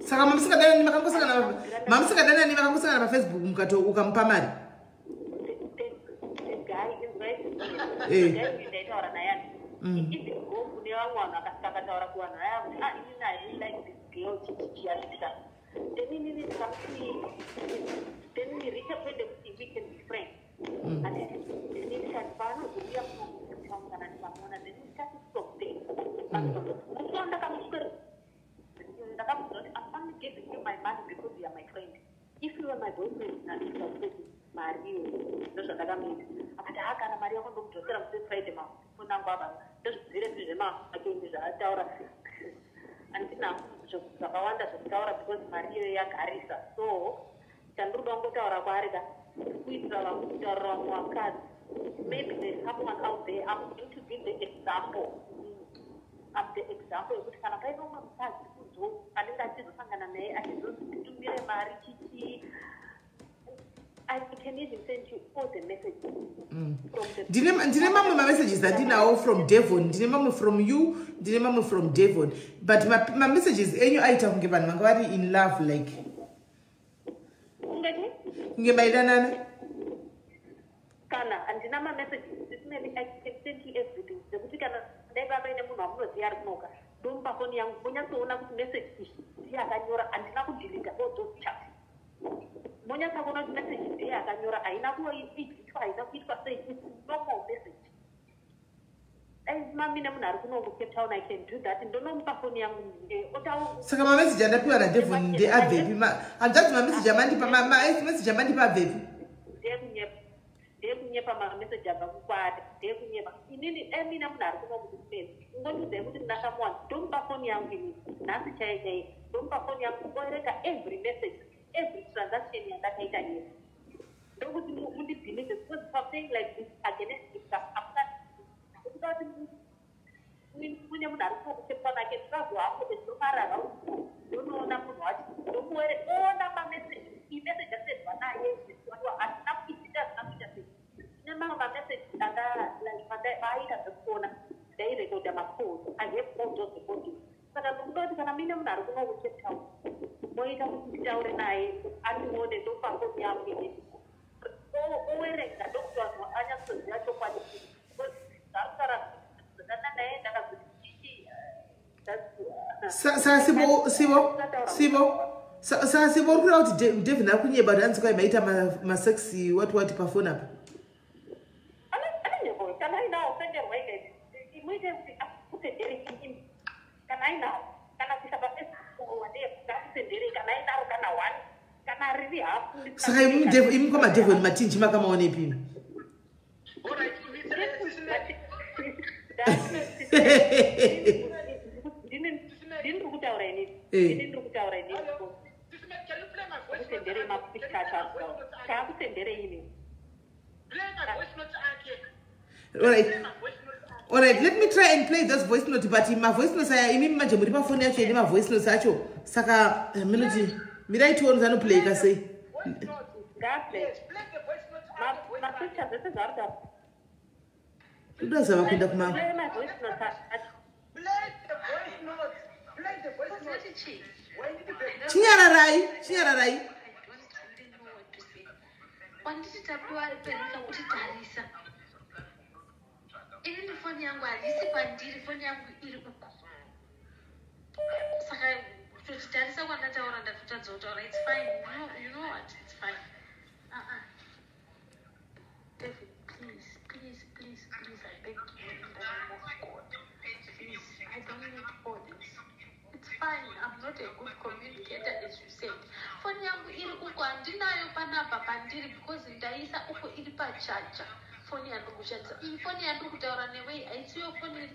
saka mamusikadanani makangosangana paFacebook mukato ukamupa mari ndaitaura naye even kune vamwe vanhu akataura kuvanhu aya kuti inini I really like this girl chichichiyaita then we reach a point kuti we can be friends paanozobuya kuaungana ndikamuona then we start to stop there musuwa ndakamuswera ndakamuza kuti I'm only giving you my money because you are my friend. If you are my boyfriend nandikusakuti mariyo ndozvandakamuita akati kana mari yako ndokudzosera musi Friday ma kunangu ava ndozvibvire zvemakendi zvaataura handina zvakawanda zvekutaura because mari iyo yagarisa so chandinoda kungotaura kwaari ka kuitira vamwe kutaurira vamwe vakadzi maybe there's someone out there I'm going to give the example yekuti kana paine umwe mukadzi anenge achizosangana naye achizozvitumire mari chichi I can even send you all the messages. Ndine mamwe messages andinawo from Devon, ndine mamwe from you, ndine mamwe from Devon, but my messages enyu aita kunge vanhu vanga vari in love like. Kunge maidanana. Kana andina messages, maybe I can send you everything. Zekuti kana ndaiva paine munhu wamunoziva ari kunoka, ndomupa foni yangu, munyatsoona kuti message iyi yakanyora handina kudeleta all those chats. Monyasa kuona kuti message ndiye akanyora haina kuitwa haina kuitwa sei it's normal message. Mami nemunhu ari kuno Cape Town I can do that ndonomupa foni yangu saka mamessage andapiwa naDevon ndeabvepi hanzati mamessage amandipa message amandipa abvepi ndekunyepa mamessage abva kukwata ndekunyepa inini nemunhu ari kuno kuti ngondiudai kuti ndakamuwana ndomupa foni yangu ini nhasi chaichai ndomupa foni yangu ngoereka every message every transaction yandakaita here. Ndokuti mundibhilivhe because if I'm saying like this against it, mune munhu ari kunokuchepwa nake ndikazohapo ndinomarara ndonoona munhu wacho ndomuwere ona mamessage imessage asendwa naye handina kuitika zina kuita sei ine mamwe mamessage vaaita zvekuona ndairekodha macode I have all those recordings saka ndokuda kuti kana mine munhu ari kuno kuCape Town moita kuti nditaure naye andione ndopa foni yangu ini owerenga ndokuti vanhu anyatsoziva chokwadi zarukara zana naye ndakazoti chichi saka sibo uri kuda kuti Devon ari kunyeba kuti anzi kwai maita masexy wati pafoni apa ananyebo kana ainawo senderwa ikaiti imuite kuti akusendere ini kana ainawo kana kuisa paFacebook kana ainawo kana 1 kana riri hafu saka imi kwamaDevon matinji makamaonepi ndiri kutaura inini kusendere mapicture taakusendere ini All right, let me try and play this voice note, but my voice notes are imi manje muri pa phone yacho ine voice notes acho saka minute mirai tuone zano play ka sei ndozava kuenda kuma chinyararai wanditi tapiwa ripenika kuti tarisa ini foni yangu halisi kwandiri foni yangu iri kuku saka tochitarisa kwandataura It's fine. You know what? It's fine. David, please, I beg you in the name of God. Please, I don't need all this. It's fine. I'm not a good communicator, as you said. Phone yangu iri uko andinayo panapa pandiri because ndaisa uko iri pachacha. Phone yangu kushandisa. Phone yangu kutaura newe aisiyo phone.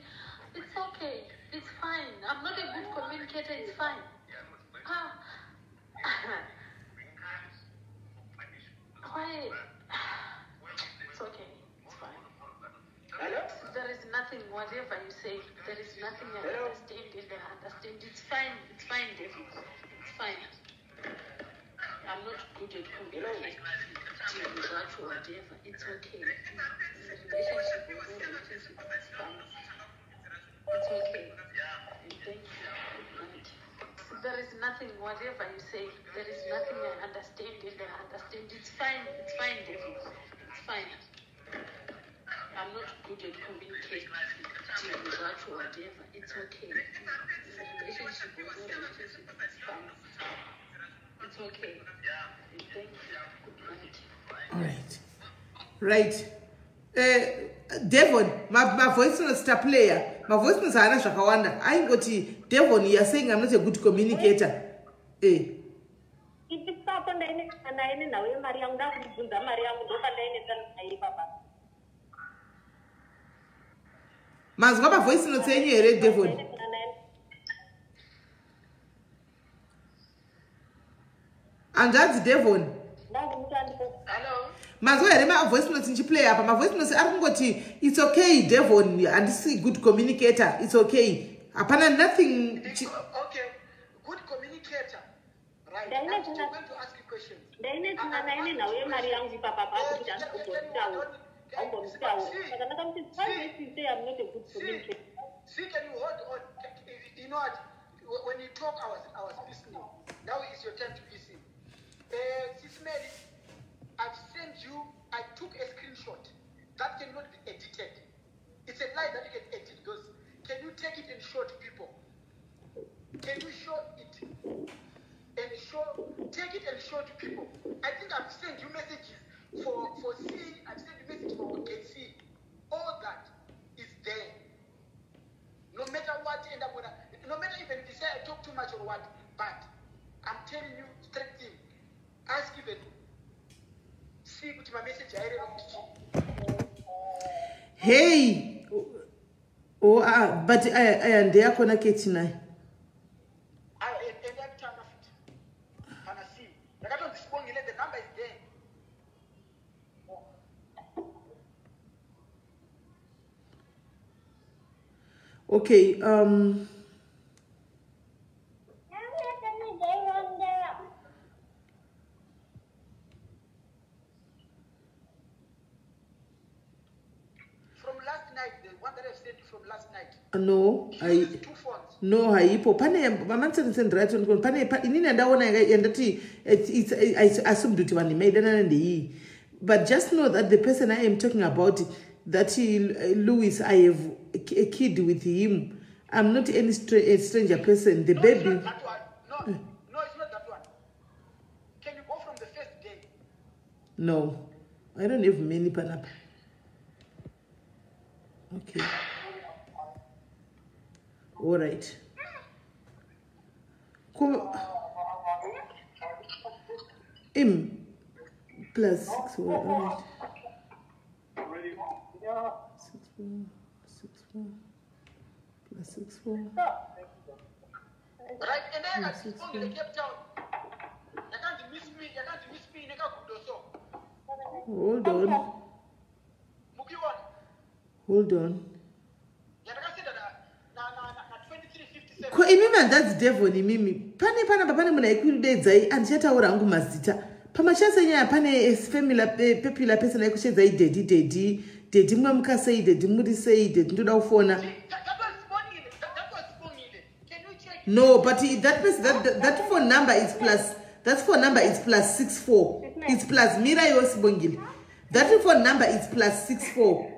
It's okay. It's fine. I'm not a good communicator. It's fine. Why? It's okay. It's fine. Hello? There is nothing, whatever you say, there is nothing I understand and I understand. It's fine, David. It's fine. I'm not good at communicating or whatever. It's okay. The relationship is fine. It's okay. And thank you. Good night. There is nothing, whatever you say, there is nothing I understand and I understand. It's fine, David. It's fine. I'm not good at communicating or whatever. It's okay. The relationship is fine. It's okay. And thank you. Good night. Right. Devon, my voice was star player. My voice was Hana Shakawanda. I got Devon, you are saying I'm not a good communicator. Mazgaba voice not saying you Devon. And that's Devon. Hello? My voice notes in player, but my voice notes it's okay, Devon, and this is good communicator. It's okay. Apana nothing. Okay, good communicator. Right. I'm going to ask you questions. See, can you hold on? You know what? When you talk, I was listening. Now it's your turn to listen. SIS MELLY, I've sent you, I took a screenshot. That cannot be edited. It's a lie that you can edit those. Can you take it and show to people? Can you show it and take it and show to people? I think I've sent you messages for C, I've sent you messages for KC. All that is there. No matter what, no matter even if you say I talk too much or what, but I'm telling you straight thing. Ask even. See, put my message. Hey, but I and they are connected now. The number is there. Okay. No, haipo pane mamantsensend right on pane inini ndaona yandati I assumed kuti vanhu maidana ndei, but just know that the person I am talking about, that Louis, I have a kid with him. I'm not any stranger person. The baby. It's not that one. No, it's not that one. Can you go from the first day? No, I don't have many panapa. Okay. All right. Come. Plus 6 all right. 6 4 plus 6 4. Right, and then I spoke in Cape Town. You can't miss me. You can't miss me. You can't do Hold on. Hold on. Ko imimi that's Devon imimi. Pane bapane muna ikuridedzai andichataura hangu mazita. Pamashasa nyaya pane family popular person aikushedzai dedi mwe mukasei dedi muri sei dedi ndoda kufona. No, but that phone number is plus. That phone number is plus 64. It's plus Mira Yosibongile. That phone number is plus 64.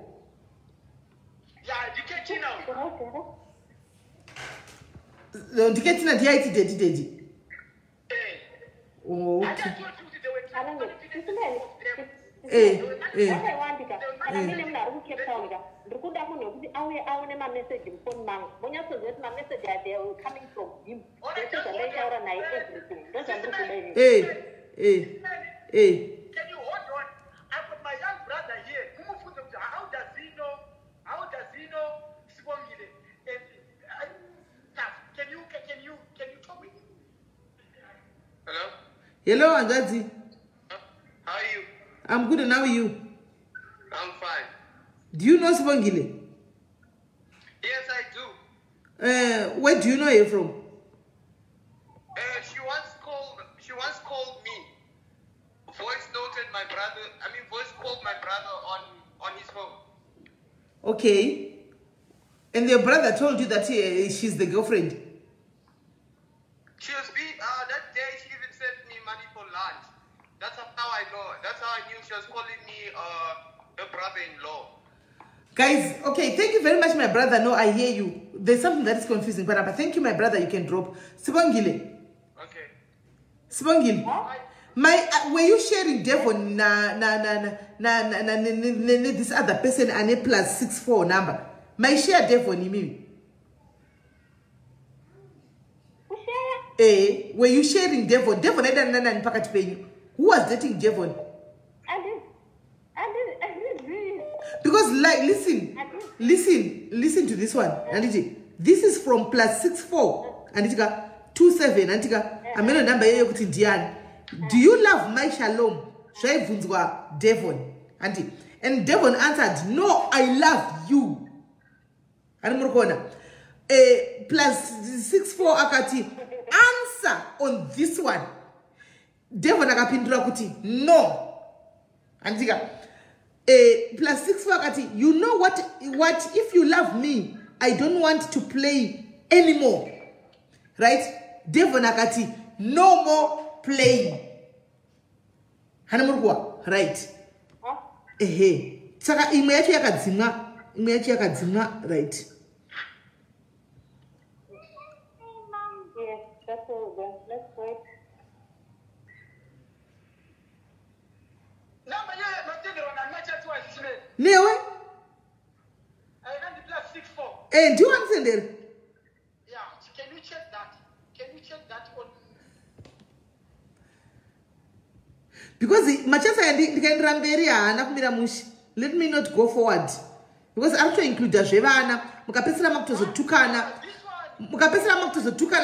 Yeah, you get it now. Ndiketina ndiyaiti dedi. Oh, I okay. just told you they were trying to confidence of them. vakaiwandika kana mine munhu ari kucape town ka ndiri kuda munhu wekuti auye aone mameseji mufoni mangu monyatsoziva kuti mameseji are coming from him zvese zvandaitaura naye everything ndo zvandiri kuda ini. Can you hold on? I've got my young brother here. How does he know? How does he know? Sibongile. Can you talk with him? Hello? Hello, Angazi. How are you? I'm good, and how are you? I'm fine. Do you know Sibongile? Yes, I do. Where do you know her from? She once called me. Voice called my brother on his phone. Okay. And your brother told you that she's the girlfriend? She was that day she even sent me money for lunch. That's how I know. That's how I knew she was calling me her brother-in-law. Guys, okay, thank you very much, my brother. No, I hear you. There's something that is confusing, but thank you, my brother. You can drop. Sibongile. Okay. Sibongile. Were you sharing Devon this other person and a +64 number? My share Devon me. Were you sharing Devon? Devon I didn't packet pay you. Who was dating Devon? I did. Because like listen to this one. Anditi. This is from +64. Anditika 27. Anditika. Ameno number here kuti Diane. Do you love my shalom? Shaivunzwa Devon. Auntie. And Devon answered, no, I love you. And Murkona. +64 akati. Answer on this one. Devon akapindura kuti, no. Antika. +64 akati. You know what? If you love me, I don't want to play anymore. Right? Devon akati. No more playing. Hanamurkwa, right? Saka imwe yacho yakadzimwa, right? Yes, that's all then. Let's wait. Newe? I ran the +64. Do you understand it? Yeah, can you check that? Can you check that on? Because let me not go forward. Because I have to include Jevana, Mukapesra Maktozotukana,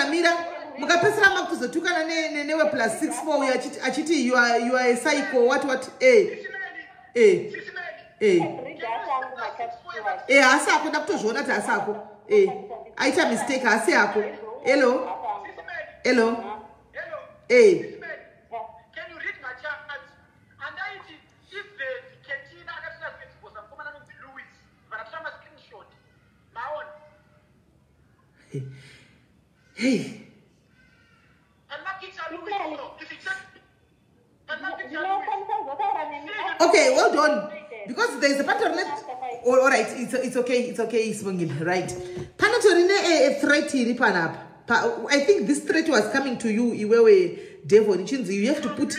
Mira, Mukapesra Maktozotukana, never +64. Achiti, you are a psycho. What? Asako, Dr. Jonathan Asako. Aita mistake, Asako. Hello. Hey. Okay, hold on. Because there is a pattern left. All right, it's okay, Sibongile, right? Panatorine a threat in Panap. I think this threat was coming to you, Iwewe Devon. You have to put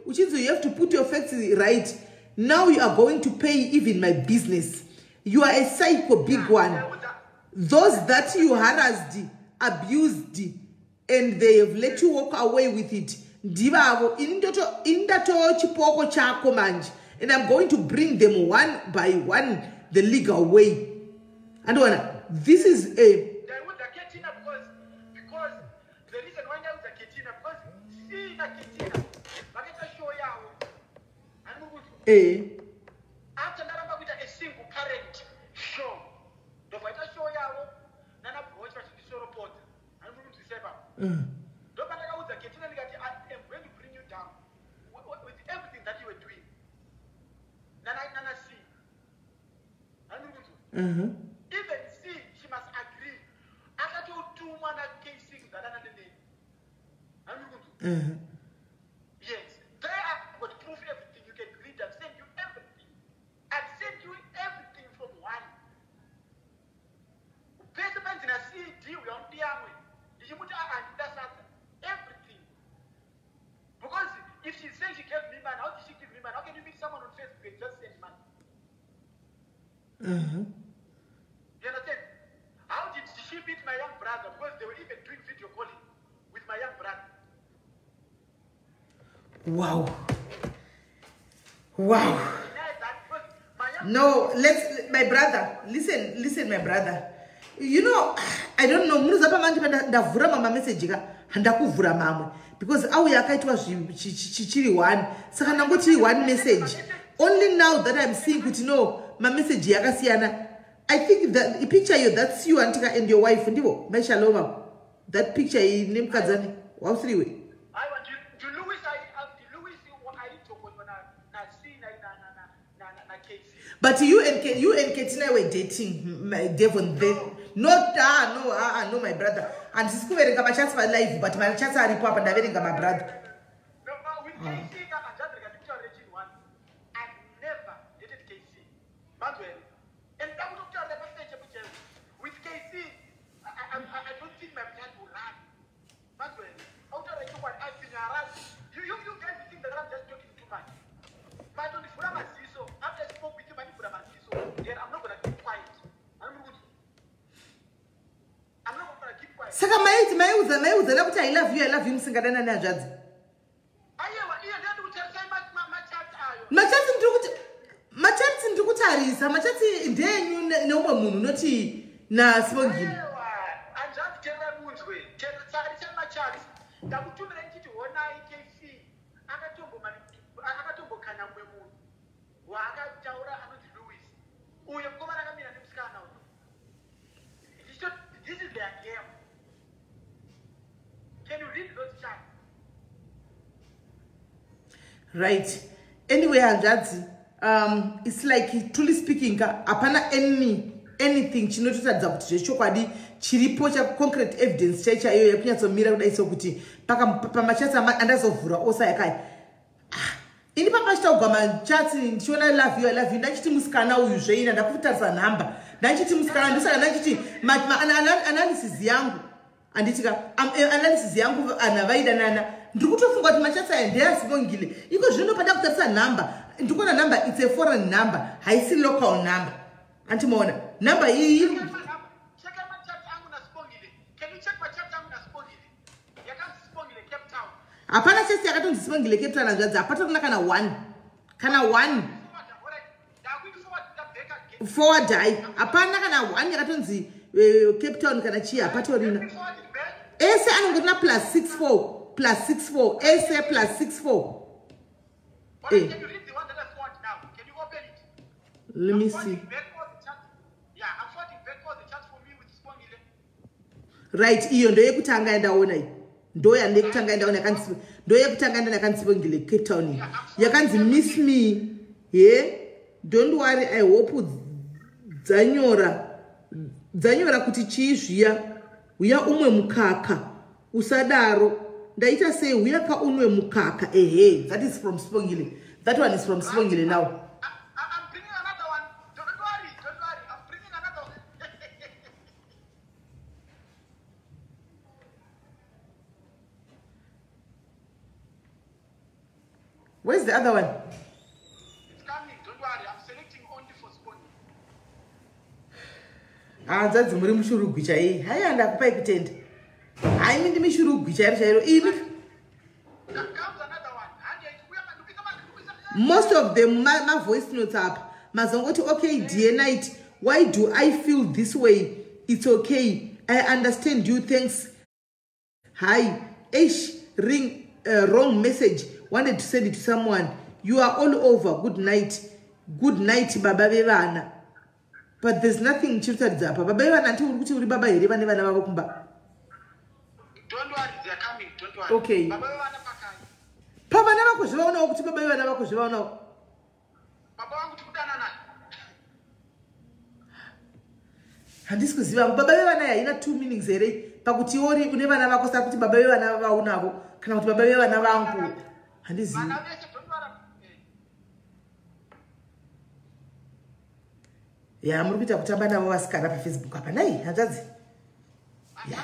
which is you have to put your facts right. Now you are going to pay even my business. You are a psycho big one. Those that you harassed, abused, and they have let you walk away with it. And I'm going to bring them one by one the legal way. And this is a. Because the reason why there was a Ketina, because see the Ketina, but it's a show you. After that, with a single parent show. The fight show you, Nana watch what you show report. I'm going to say about. Don't matter how the Ketina, I'm going to bring you down with everything that you were doing. Nana see. I'm going to. Even see, she must agree. After two one casing that are the name. I'm going to. Yes, they are going to prove everything. You can read and send you everything. And send you everything from one. Basement in a CD, we on the army. You put and that's she said she gave me money. How did she give me money? How can you meet someone on Facebook and just send money? You understand? How did she meet my young brother? Because they were even doing video calling with my young brother. Wow. Wow. No, my brother, listen, my brother. You know, I don't know. Ndavura mama message ka handakuvura mamwe because au yakaitwa chichiri one. Saka nangoti one message. Only now that I'm seeing kuti no, my message yakasiyana. I think that the picture you, that's you Antika and your wife ndivo. Meshaloma. That picture is name kadzani. Wow, three way. But you and Katina were dating, my Devon. No, my brother. And she's going to my chance for life, but my chance are report and I'm my brother. No, with KC, I'm just like a picture region one. I've never dated KC. Manuel. And that would have never said with KC, I don't think my child will run. Manuel, out of the one, I've been around. You guys think that I'm just talking too much. But on the Furama Siso, after I spoke with you, then I'm not going to keep quiet. I'm not going to keep quiet. Saka maiuza lakuti I love you msingadana na jadzi. Machatsi ndikutarisa, machatsi ndenyu neumwe munhu noti na Sibongile. Anjati tera munzwe, tsari machatsi. Ndakutumira nchiti hona IKC akatombokana mwe munhu. Wakataura anoti Louis. Uyo mkomana akamira nemusikana uyo. This is their game. Can you read those chats? Right. Anyway, Anjadzi, it's like truly speaking, apana anything chinototaridza kuti zvechokwadi chiripo cha concrete evidence chaicha iyo yakunyatso kudaiso kuti pamachatsi andazovhura osa yakai. Ini papachita kugama chatsi ndichiona I love you ndachiti musikana uyu zveina ndakutarisa nhamba ndachiti musikana ndosaka ndachiti analysis yangu anditika analysis yangu anavaidanana ndikutofunga kuti machatsi aya ndeyasibongile iko zvino pada kutarisa nhamba ndikuona number it's a foreign number haisi local number antimaona number iyi hapana chesi yakatonzi Sibongile Cape Town Anjadzi hapata kuna kana one forward hai hapana kana one yakatonzi Cape Town kana chi hapatorina ese anongorina +64 ese +64 Can you read the one that I forward now? Can you open it? Let me see. I'm forwarding back all the chat for me with Sibongile. Right, iyo ndo yekutanga ndaona iyi. Ndo yekutanga ndaona yakanzi. Ndo yekutanga ndaona yakanzi Sibongile Cape Town. Yakanzi miss me. Yeah. Don't worry, I hope dzanyora kuti chizviya. Uya umwe mukaka. Usadaro. Ndaita say uyaka unwe mukaka. That is from Sibongile. That one is from Sibongile now. I'm bringing another one. Don't worry. I'm bringing another one. Where's the other one? It's coming. Don't worry. I'm selecting only for Sibongile. Dzadzi muri Mashurugwi chai. Haya ndakupa ikutenda. I mean, Mashurugwi chai. Most of them, my voice notes up. Mazongoti, okay, dear night. Why do I feel this way? It's okay. I understand you. Thanks. Hi. Ring wrong message. Wanted to send it to someone. You are all over. Good night. Good night, Baba Bevana. But there's nothing chiltered up. Baba Bevana until Baba Bevana. Don't worry, they're coming. Don't worry. Okay. Baba Bevana pakai. Papa never goes around now. Baba Bevana goes around now. Baba wangu tukutana naye. Handisikuziva Baba Bevana ina 2 meanings here. Pakuti ori unevana vako saka kuti Baba Bevana vaunavo kana kuti Baba Bevana vangu. Handizivi. Vana vese don't worry. Ya muri kuita kutamba navo vasikana pa Facebook apa nai Anjadzi. Ya.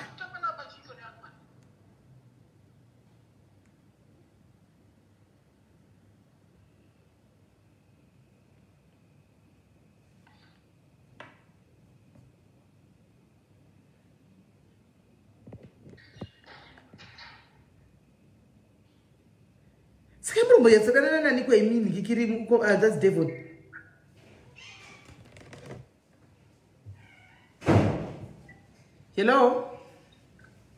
Sikambo yatsakana nani kwa imini kikiri that's Devon. Hello?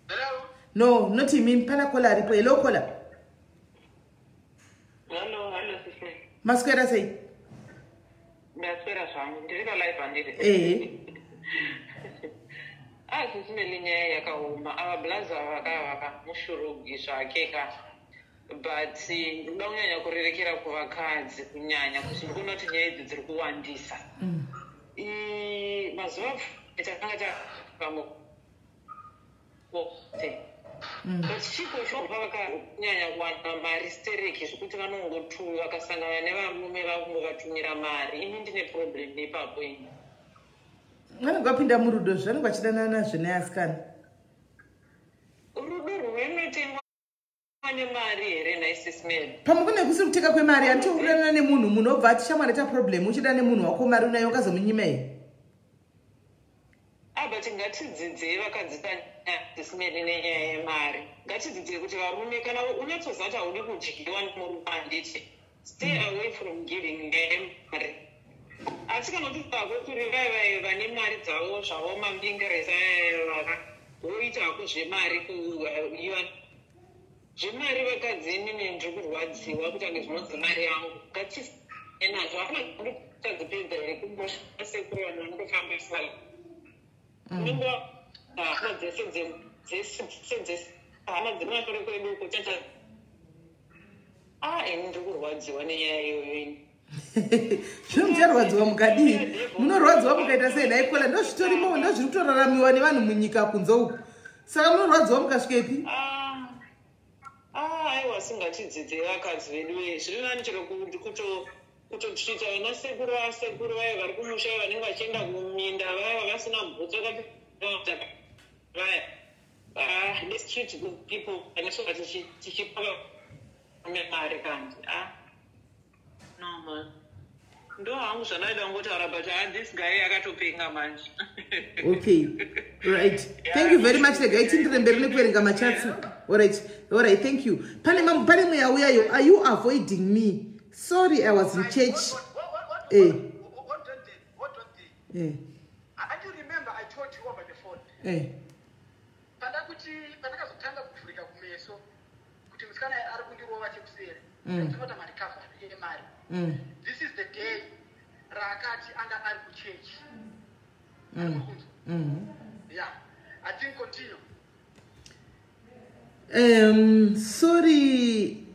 Hello? No, not him. Pana kola ripo. Hello kola. Hello, sister. Masquera say. Masquera song. Ndiri live andiri. SIS MELLY yakauma abablaza vaka MUshurugwi zvakeka but ndinonyanya kurerekera kuvakadzi kunyanya kuti ndikuona kuti nyaya idzi dziri kuwandisa mazuva takanga but chipo chobva vakanyanya kuwana mari stereki zvekuti vanongotuva vakasangana nevarume vakungovatumira mari ini ndine problem ipapo ini vanongapinda murudo zvanenge vachidanana zveneasikana rudo rwunotengwa nemari here naSIS MELLY pamwe kune kusiri kuteka kwemari handiti kudanana nemunhu munhu obva atishamwaneta problem uchida nemunhu wako mari unayo ukazomunyima here but ngatidzidzei vakadzi paSIS MELLY nenyaya yemari ngatidzidzei kuti varume kana unyatsoziva kuti haudi kudyiwa nemurume handiti stay away from giving them mari asi kana kuti vakoturi vai vane mari dzavo zvavo mambingeresa voitako zvemari kuiva zvemari vakadzi inini ndiri kurwadziwa kutange zvinonzi mari yangu ngatinazvo aatadzipedza here kumbosekuru vanhu vanongofamba sala unongo hama hama dzemashure kweduko tata ini ndiri kurwadziwa nenyaya iyoyo ini zvinomutharwadziwa mukadii munorwadziwa mukaita sei naikola ndozvitorimo ndozviri kutoraramiwa nevanhu munyika kunze uku saka munorwadziwa mukasvikepi aiwa singatidzidzei vakadzi vedu zviri nani chero kutotsvita vana sekuru vaya vari kumusha vanenge vachienda kuminda vaya vasina bhutsu vaya let's treat good people anesoka tichipa mari kandi no ndo hangu zvanaida kungotaura but this guy akatopenga manje okay right thank you very much regai tindire mberi nekuverenga machatsi alright thank you pane mweya uyayo are you avoiding me sorry I was in church What don't they? And you remember I told you over the phone. Pandakazotanga kuvhurika kumeso kuti musikana ari kundirova chekuseri ndinota marikavha yemari. This is the day raakati anga ari kuchechi. Yeah, I think continue. Sorry,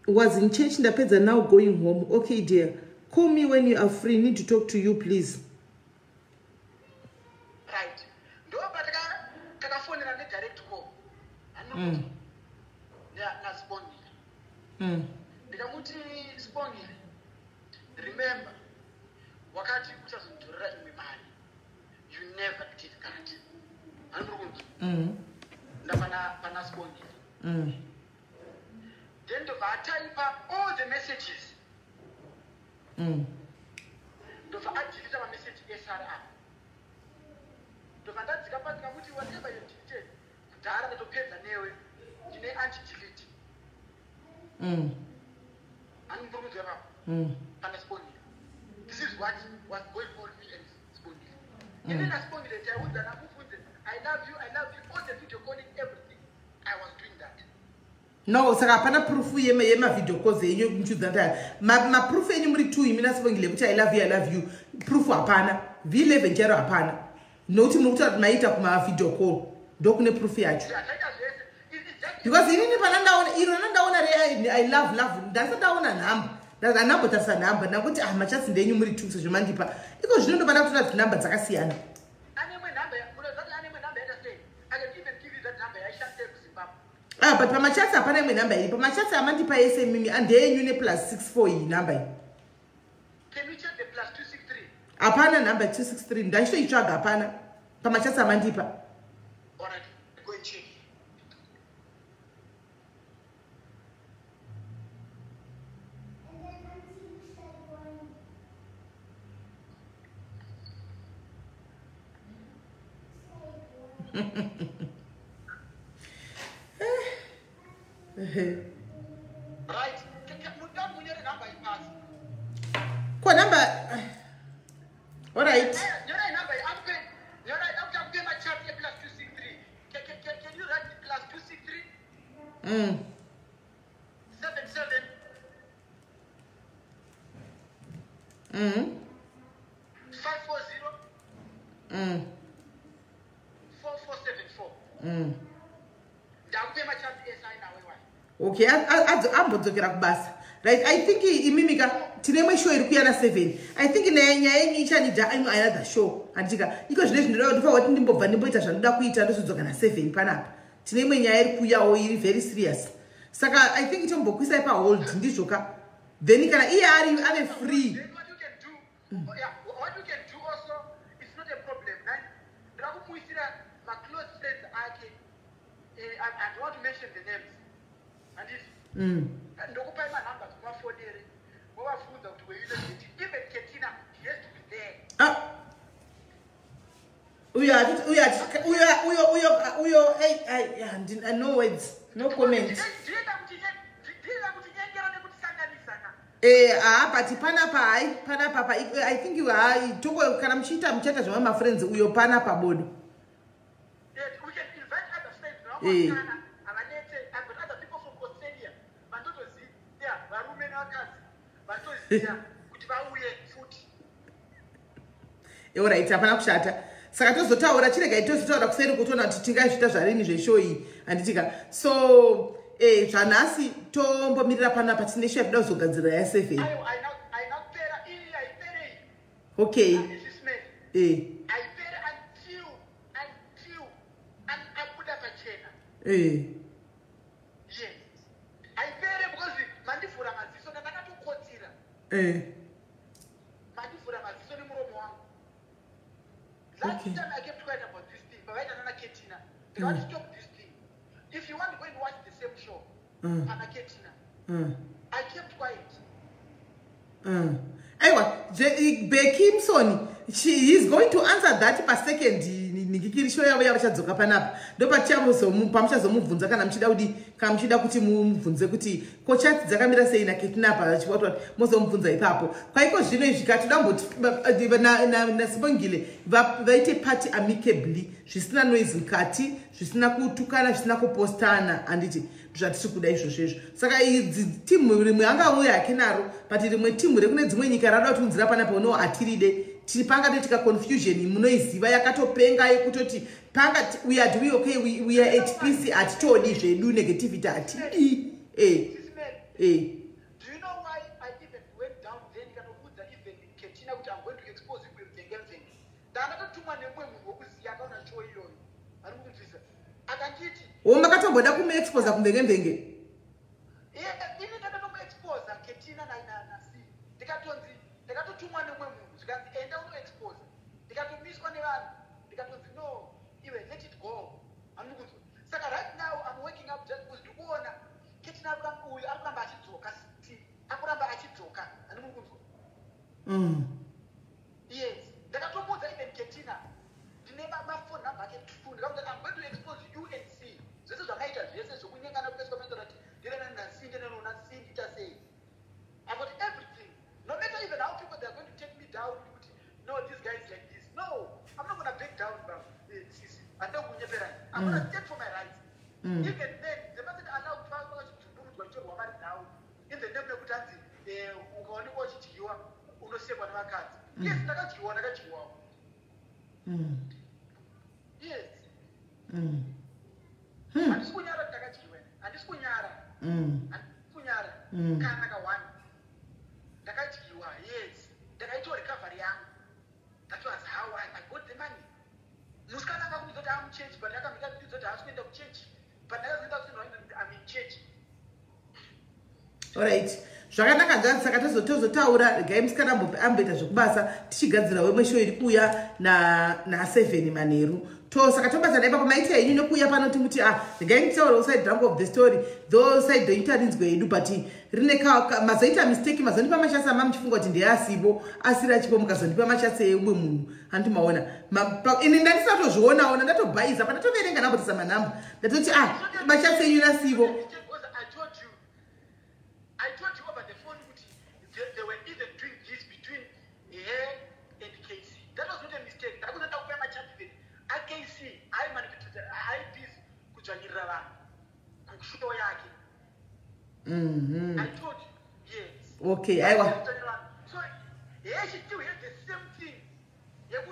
was in church ndapedza now going home. Okay dear, call me when you are free. Need to talk to you please. Right. Ndoba takafonera nedirect call. Nasibongile. Ndikamuti sibongile. Remember, wakati uchazondorera imwe mari. You never did that. Andrukunzi. Ndapana sibongile. Then the type all the messages. The delete my message SRR. The that's kamuti whatever you deleted. Kudara to pay the newe. You need anti-delete. And this is what was going on with me and Spoony. Even as Spoony, I love you, all the video calling, everything. I was doing that. No, saka hapana proof yema video calls yenyu mchudza ma proof yenyu muri 2 imina sivongile kuti I love you proof hapana v11 chero hapana noti muri kuti maita kuma video call ndokune proof yacho because inini pana ndaona iro ndaona re I love ndasandaona number tasa number nakuti machatsi ndenyu muri 2 sezvo mandipa iko zvino ndopanda kutora number dzakasiyana but pamachatsi hapana imwe number iri pamachatsi amandipa yese mimi andeyenyu ne +64 iyi number iyi Can we check the +263? Hapana number 263 ndachitoitsvaga hapana pamachatsi amandipa. Alright, go and check. Right? right. Can you write plus 263? 77. 540. 4474. Okay, ambodzokera kubasa. Right, I think imimika tinemwe show iri kuyana 7. I think nyaya yenyu ichanidha another show. Andika iko zvine zvinoda kuti kuti ndimbobva ndimboita zvanoda kuita ndosodzoka na 7 panapa. Tinemwe nyaya iri kuyawo iri very serious. Saka I think itombokuisai pa hold ndizvoka. Then kana iye ave free. Then what you can do, what you can do also, it's not a problem, right? Ndakumuisira my close friends ake. I don't want to mention the names. And it's ndokupa manamba kumafonere. Wafunza kuti weile even Ketina, he has to be there. No words, no comments. But panapa, I think you are toko kana mchita mchata zvama my friends uyo panapa bodo. Yes, we can invite other friends. I've got other people from Australia. Alright, hapana kushata. Saka tozotaura chirega tozotaura kuseri kutona kuti tingazvita zvarini zveshow iyi anditika. So zvanasi tombomirira panapa tine chef da kuzogadzira ya 7. Okay. I pay until I put up a chain. Yes. I pay because mandifura maziso ndakatokotira. Mandifura maziso ni muromo wangu. Last time I kept quiet about this thing, but right now Ketina. They want to stop this thing. If you want to go and watch the same show, Anna Ketina. I kept quiet. Bekimson, he's going to answer that per second. Nikikiri show yawo yavachadzoka panapa. Pamuchazomubvunza kana muchida kuti kamuchida kuti mubvunze kuti kochati dzakamira sei na kidnapper chipotwa mozomubvunza ipapo. Kwaiko zvino izvikati damboti na Sibongile vaite party amicably zvisina noise mukati zvisina kutukana zvisina kupostana anditi zvatiri kuda izvozvo. Saka timu rimwe angauya yake naro but rimwe timu rekune dzimwe nyika rada kutunzira panapa uno atiride tipanga tetika confusion munoiziva yakatopenga yekutoti panga we are doing okay, we are at peace at todi zvedu negativity at Do you know why I even went down then kanokuudza even Ketina kuti I'm going to expose you with everything. Ndakatotuma nemwe munhu wokuziya akaona show iyoyo. Ari kunzvisa. Akanditi makatoboda kumeexpose kumvenge. Ini ndakatomuexpose Ketina na C. Ndakatotumwa nemwe munhu zvikanzi enda unoexpose. Ndikatomiswa nevanhu. Ndikatonzi no, iwe let it go. Anokunzwa. Saka right now I'm waking up just because ndikuona Ketina akuramba achidzoka. Akuramba achidzoka. Anokunzwa. Yes. Ndakatomudza even Ketina. Ndine phone number ake 2. Ndikamuti I'm going to expose you and C. Zvese zvakaita zvese zvokunyengana kueswa menza kuti ndirena nasi ndirena C nditasei. I've got everything. No matter even how people they're going to take me down, no, this guy is like this. No, I'm not going to break down, bro. I'm going to stand for my rights. Even then, they mustn't allow to do what you want now. In the name of Kutanzi, only watch it you are, uno save one of cards. Yes, I got you. Yes. And this kunyara takachirwe. And this kunyara. Kanaka one. Takachirwa, yes. Takaito recovery yangu. That was how I got the money. Muskana kakuti I'm change, but nakamika kuti I was going to change. But I'm in change. Alright. Zvakanaka ngati saka tozotaura games kana ambeta zvokubasa tichigadzira wemwe show iri kuya na 7 manheru. Saka tobata naipa pamaita yenyu nokuya panoti muti ngaingitaura uside drunk of the story though side doita rinzwe yedu but rine mazoita mistake mazondipa mashasa mamuchifunga kuti ndeasipo asiri achipo mukazondipa mashasa eumwe munhu andimaona ini ndatisatozvionaona ndatobhaiza pandatoverenga ndambotisa manhamba ndatoti mashasa enyu nasipo. I told you over the phone they were even doing this between her and Casey. That was I told you, yes. Okay, I want. So, she still has the same thing. There's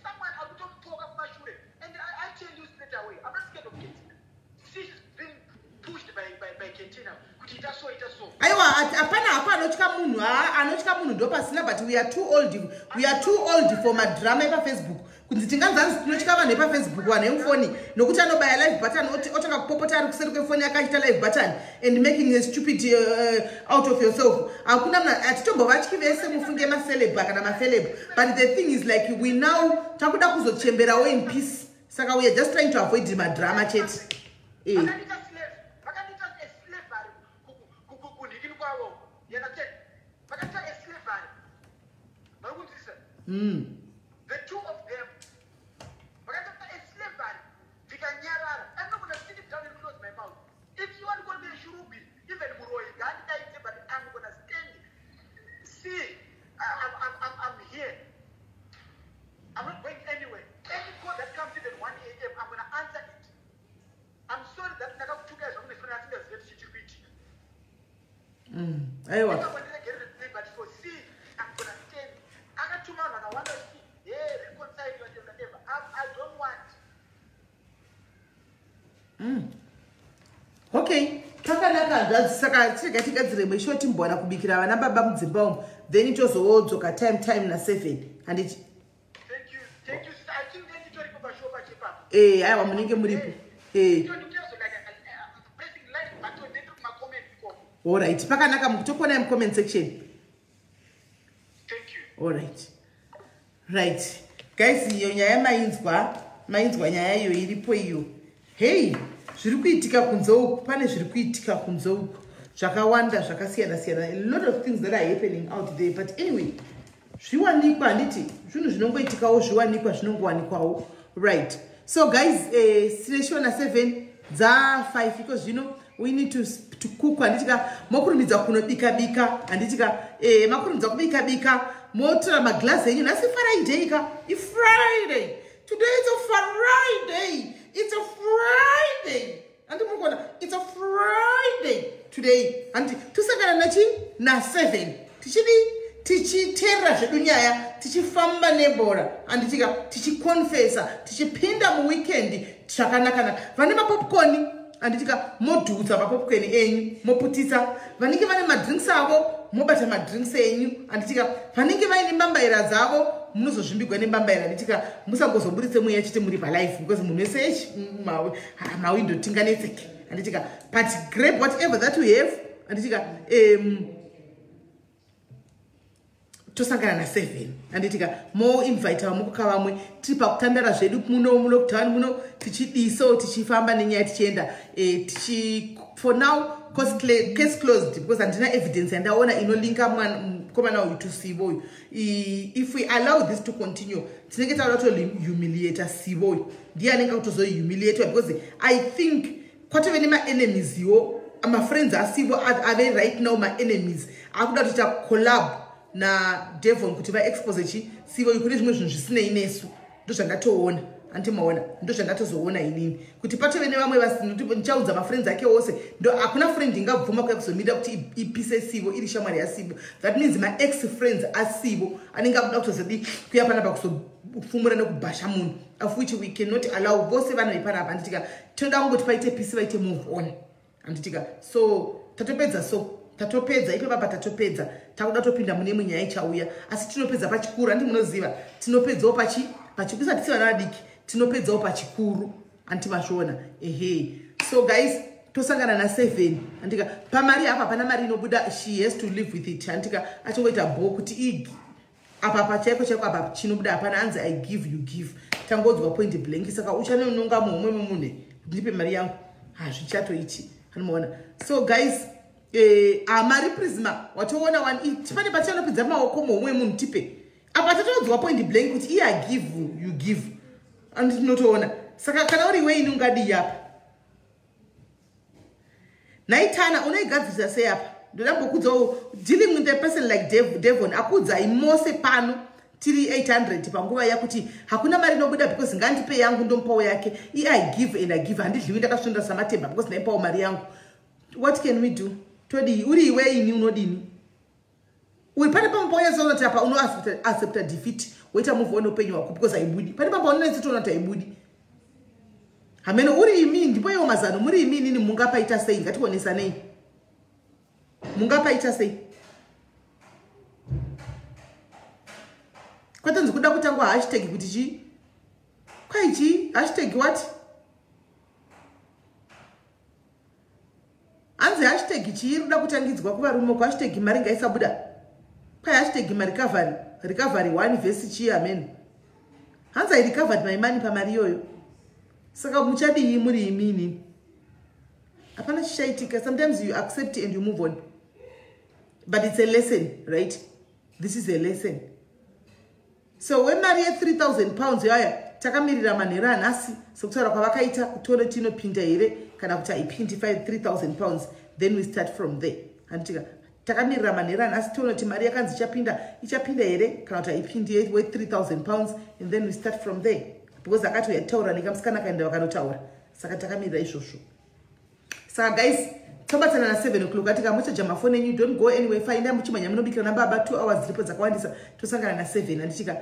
someone I would talk about Mashurugwi, and I tell you straight away, I'm not scared of Kentina. She's being pushed by Kentina. But we are too old. We are too old for my drama on Facebook. Facebook live button and making a stupid out of yourself. But the thing is, like, we now in peace. So we are just trying to avoid my drama chat. The two of them, a slavery, I'm not going to sit down and close my mouth. If you want to go to Mashurugwi, even Muroi, but I'm going to stand. See, I'm here. I'm not going anywhere. Any call that comes in at 1 a.m., I'm going to answer it. I'm sorry that I have two guys. I'm going to finish this security. But for see, I'm going to stand. I got tomorrow and I want to see. Yeah, reconcile you and whatever. I don't want. Okay. Then it was all time na 7 and it. Thank you. I think they need to recover show back cheaper. I want to muripo. Pressing like button, they took my comment before. All right. Pakanaka mutokona comment section. Thank you. All right. Right. Guys, nyaya mainzwa nyaya yo iripo iyo. Hey, zviri kuitika kunze uku, pane zviri kuitika kunze uku. Zvakawanda zvakasiyana siyana. A lot of things that are happening out there, but anyway, zviwanikwa handiti zvinhu zvinongoitikawo zviwanikwa zvinongowanikwawo. Right. So guys, station 7 za 5 because we need to cook handitika mokurumidza kunobika handitika makurumidza kubika motora maglass enyu nasi Friday ka Friday. Today is a Friday. It's a Friday. And it's a Friday today. And tusangana nachi na 7. Tichitera zvedunyaya, tichifamba nebora, anditika tichikonfesa, tichipinda mu weekend chakanaka. Vane mapopcorn, anditika modudza mapopcorn enyu, moputisa. Vanenge vane madrinks avo, mobata madrinks enyu, anditika vanenge vaine mbambaira dzavo, munozozvimbigwa nembambaira, anditika musangozoburitse mweya chete muri pa life because munese mawindo tinganetseke. Anditika but grab whatever that we have, anditika tosangana na 7 anditika mo invite vamukuka vamwe tiri pakutandara zvedu muno lockdown muno tichidiso tichifamba nenyaya tichienda for now case closed because handina evidence yandaona inolinka mukomana uyu to Sivo uyu. If we allow this to continue tinenge tauda kutohumiliata Sivo uyu ndiye anenge kutozohumiliatwa because I think kwatove nema-enemies iwo ama-friends asivo ave right now ma-enemies akuda kuti collab na Devon kuti va expose chi Sivo yikuri zvimwe zvinhu zvisinei nesu ndo zvangatoona antimaona ndo zvangatozoona inini kuti patove nevamwe vasinoti ndichaudza ma-friends ake ose ndo hakuna friend ingabvuma kuya kuzomira kuti ipise Sivo iri shamwari yaSivo. That means ma-ex friends aSivo anenge akuda kutozodi kuya panapa kuzofumura nekubhasha munhu of which we cannot allow vose vanhu vepanapa. Anditika tinoda kungoti paite peace vaite move on anditika so tatopedza ipapa tatopedza takuda topinda mune munyaya ichauya asi tinopedza pachikuru andi munoziva tinopedzawo pachikuisa tisi vana vadiki tinopedzawo pachikuru antimazviona so guys tosangana na 7 andika pamari apa pana mari inobuda she has to live with it andika achingoita bho kuti apa pachaiko apa chinobuda hapana anzi I give you give tangodzwa point blank saka uchanononga mumwe mumune ndipe mari yangu hazvichatoichi anoona. So guys amari prisma watoona pane pachanopedza maoko momwe munhu tipe apa tatodzwa point blank kuti I give you give and tinotoona saka kana uri weini ungadi yapa naitana unoigadzirisa sei apa ndodambokudzawo dealing with a person like Devon akudza imose pano tiri 800 panguva yakuti hakuna mari inobuda because ngandipe yangu ndomupawo yake. I give and I give. Handidliwi ndakasvonda samatemba because ndaipawo mari yangu. What can we do? Todi uri iwe ini unodini? Uri pane pamuponya zona tapa uno accepta defeat. Waita move on upenyu wako because haibudi. Pane pamba unonzi tona kuti haibudi. Hameno uri imi ndipo iwo mazano muri imi nini mungapaita sei? Ngatiwonesanei. Mungapaita sei? Kwatanzi kuda kutangwa hashtag kuti chi? Kwai chi? Hashtag what? Anzi hashtag chi ruda kutangidzwa kuva rumo kwa hashtag mari ngaisabuda. Kwai hashtag mari recovery 1 verse chi amen. Hanza I recovered my money pamari yoyo. Saka muchadi muri imini. Apana chishaitika. Sometimes you accept and you move on. But it's a lesson, right? This is a lesson. So when Maria 3,000 pounds yaya takamirira manera nasi sokutara kwa wakaita kutore tino pinda ire kana kuta ipindi 3,000 pounds, then we start from there. Antika takamirira manera nasi tono ti Maria kanzi ichapinda ire kana kuta ipindi worth 3,000 pounds, and then we start from there. Because akato ya taura nikamsikana kaenda wakanotaura. Saka takamirira ishosho. Saka guys, tobatana na 7 o'clock katika mocha jama phone you don't go anywhere. Find out muchimanya munobikira namba about 2 hours ndipo zakawandisa tosangana na 7 andichika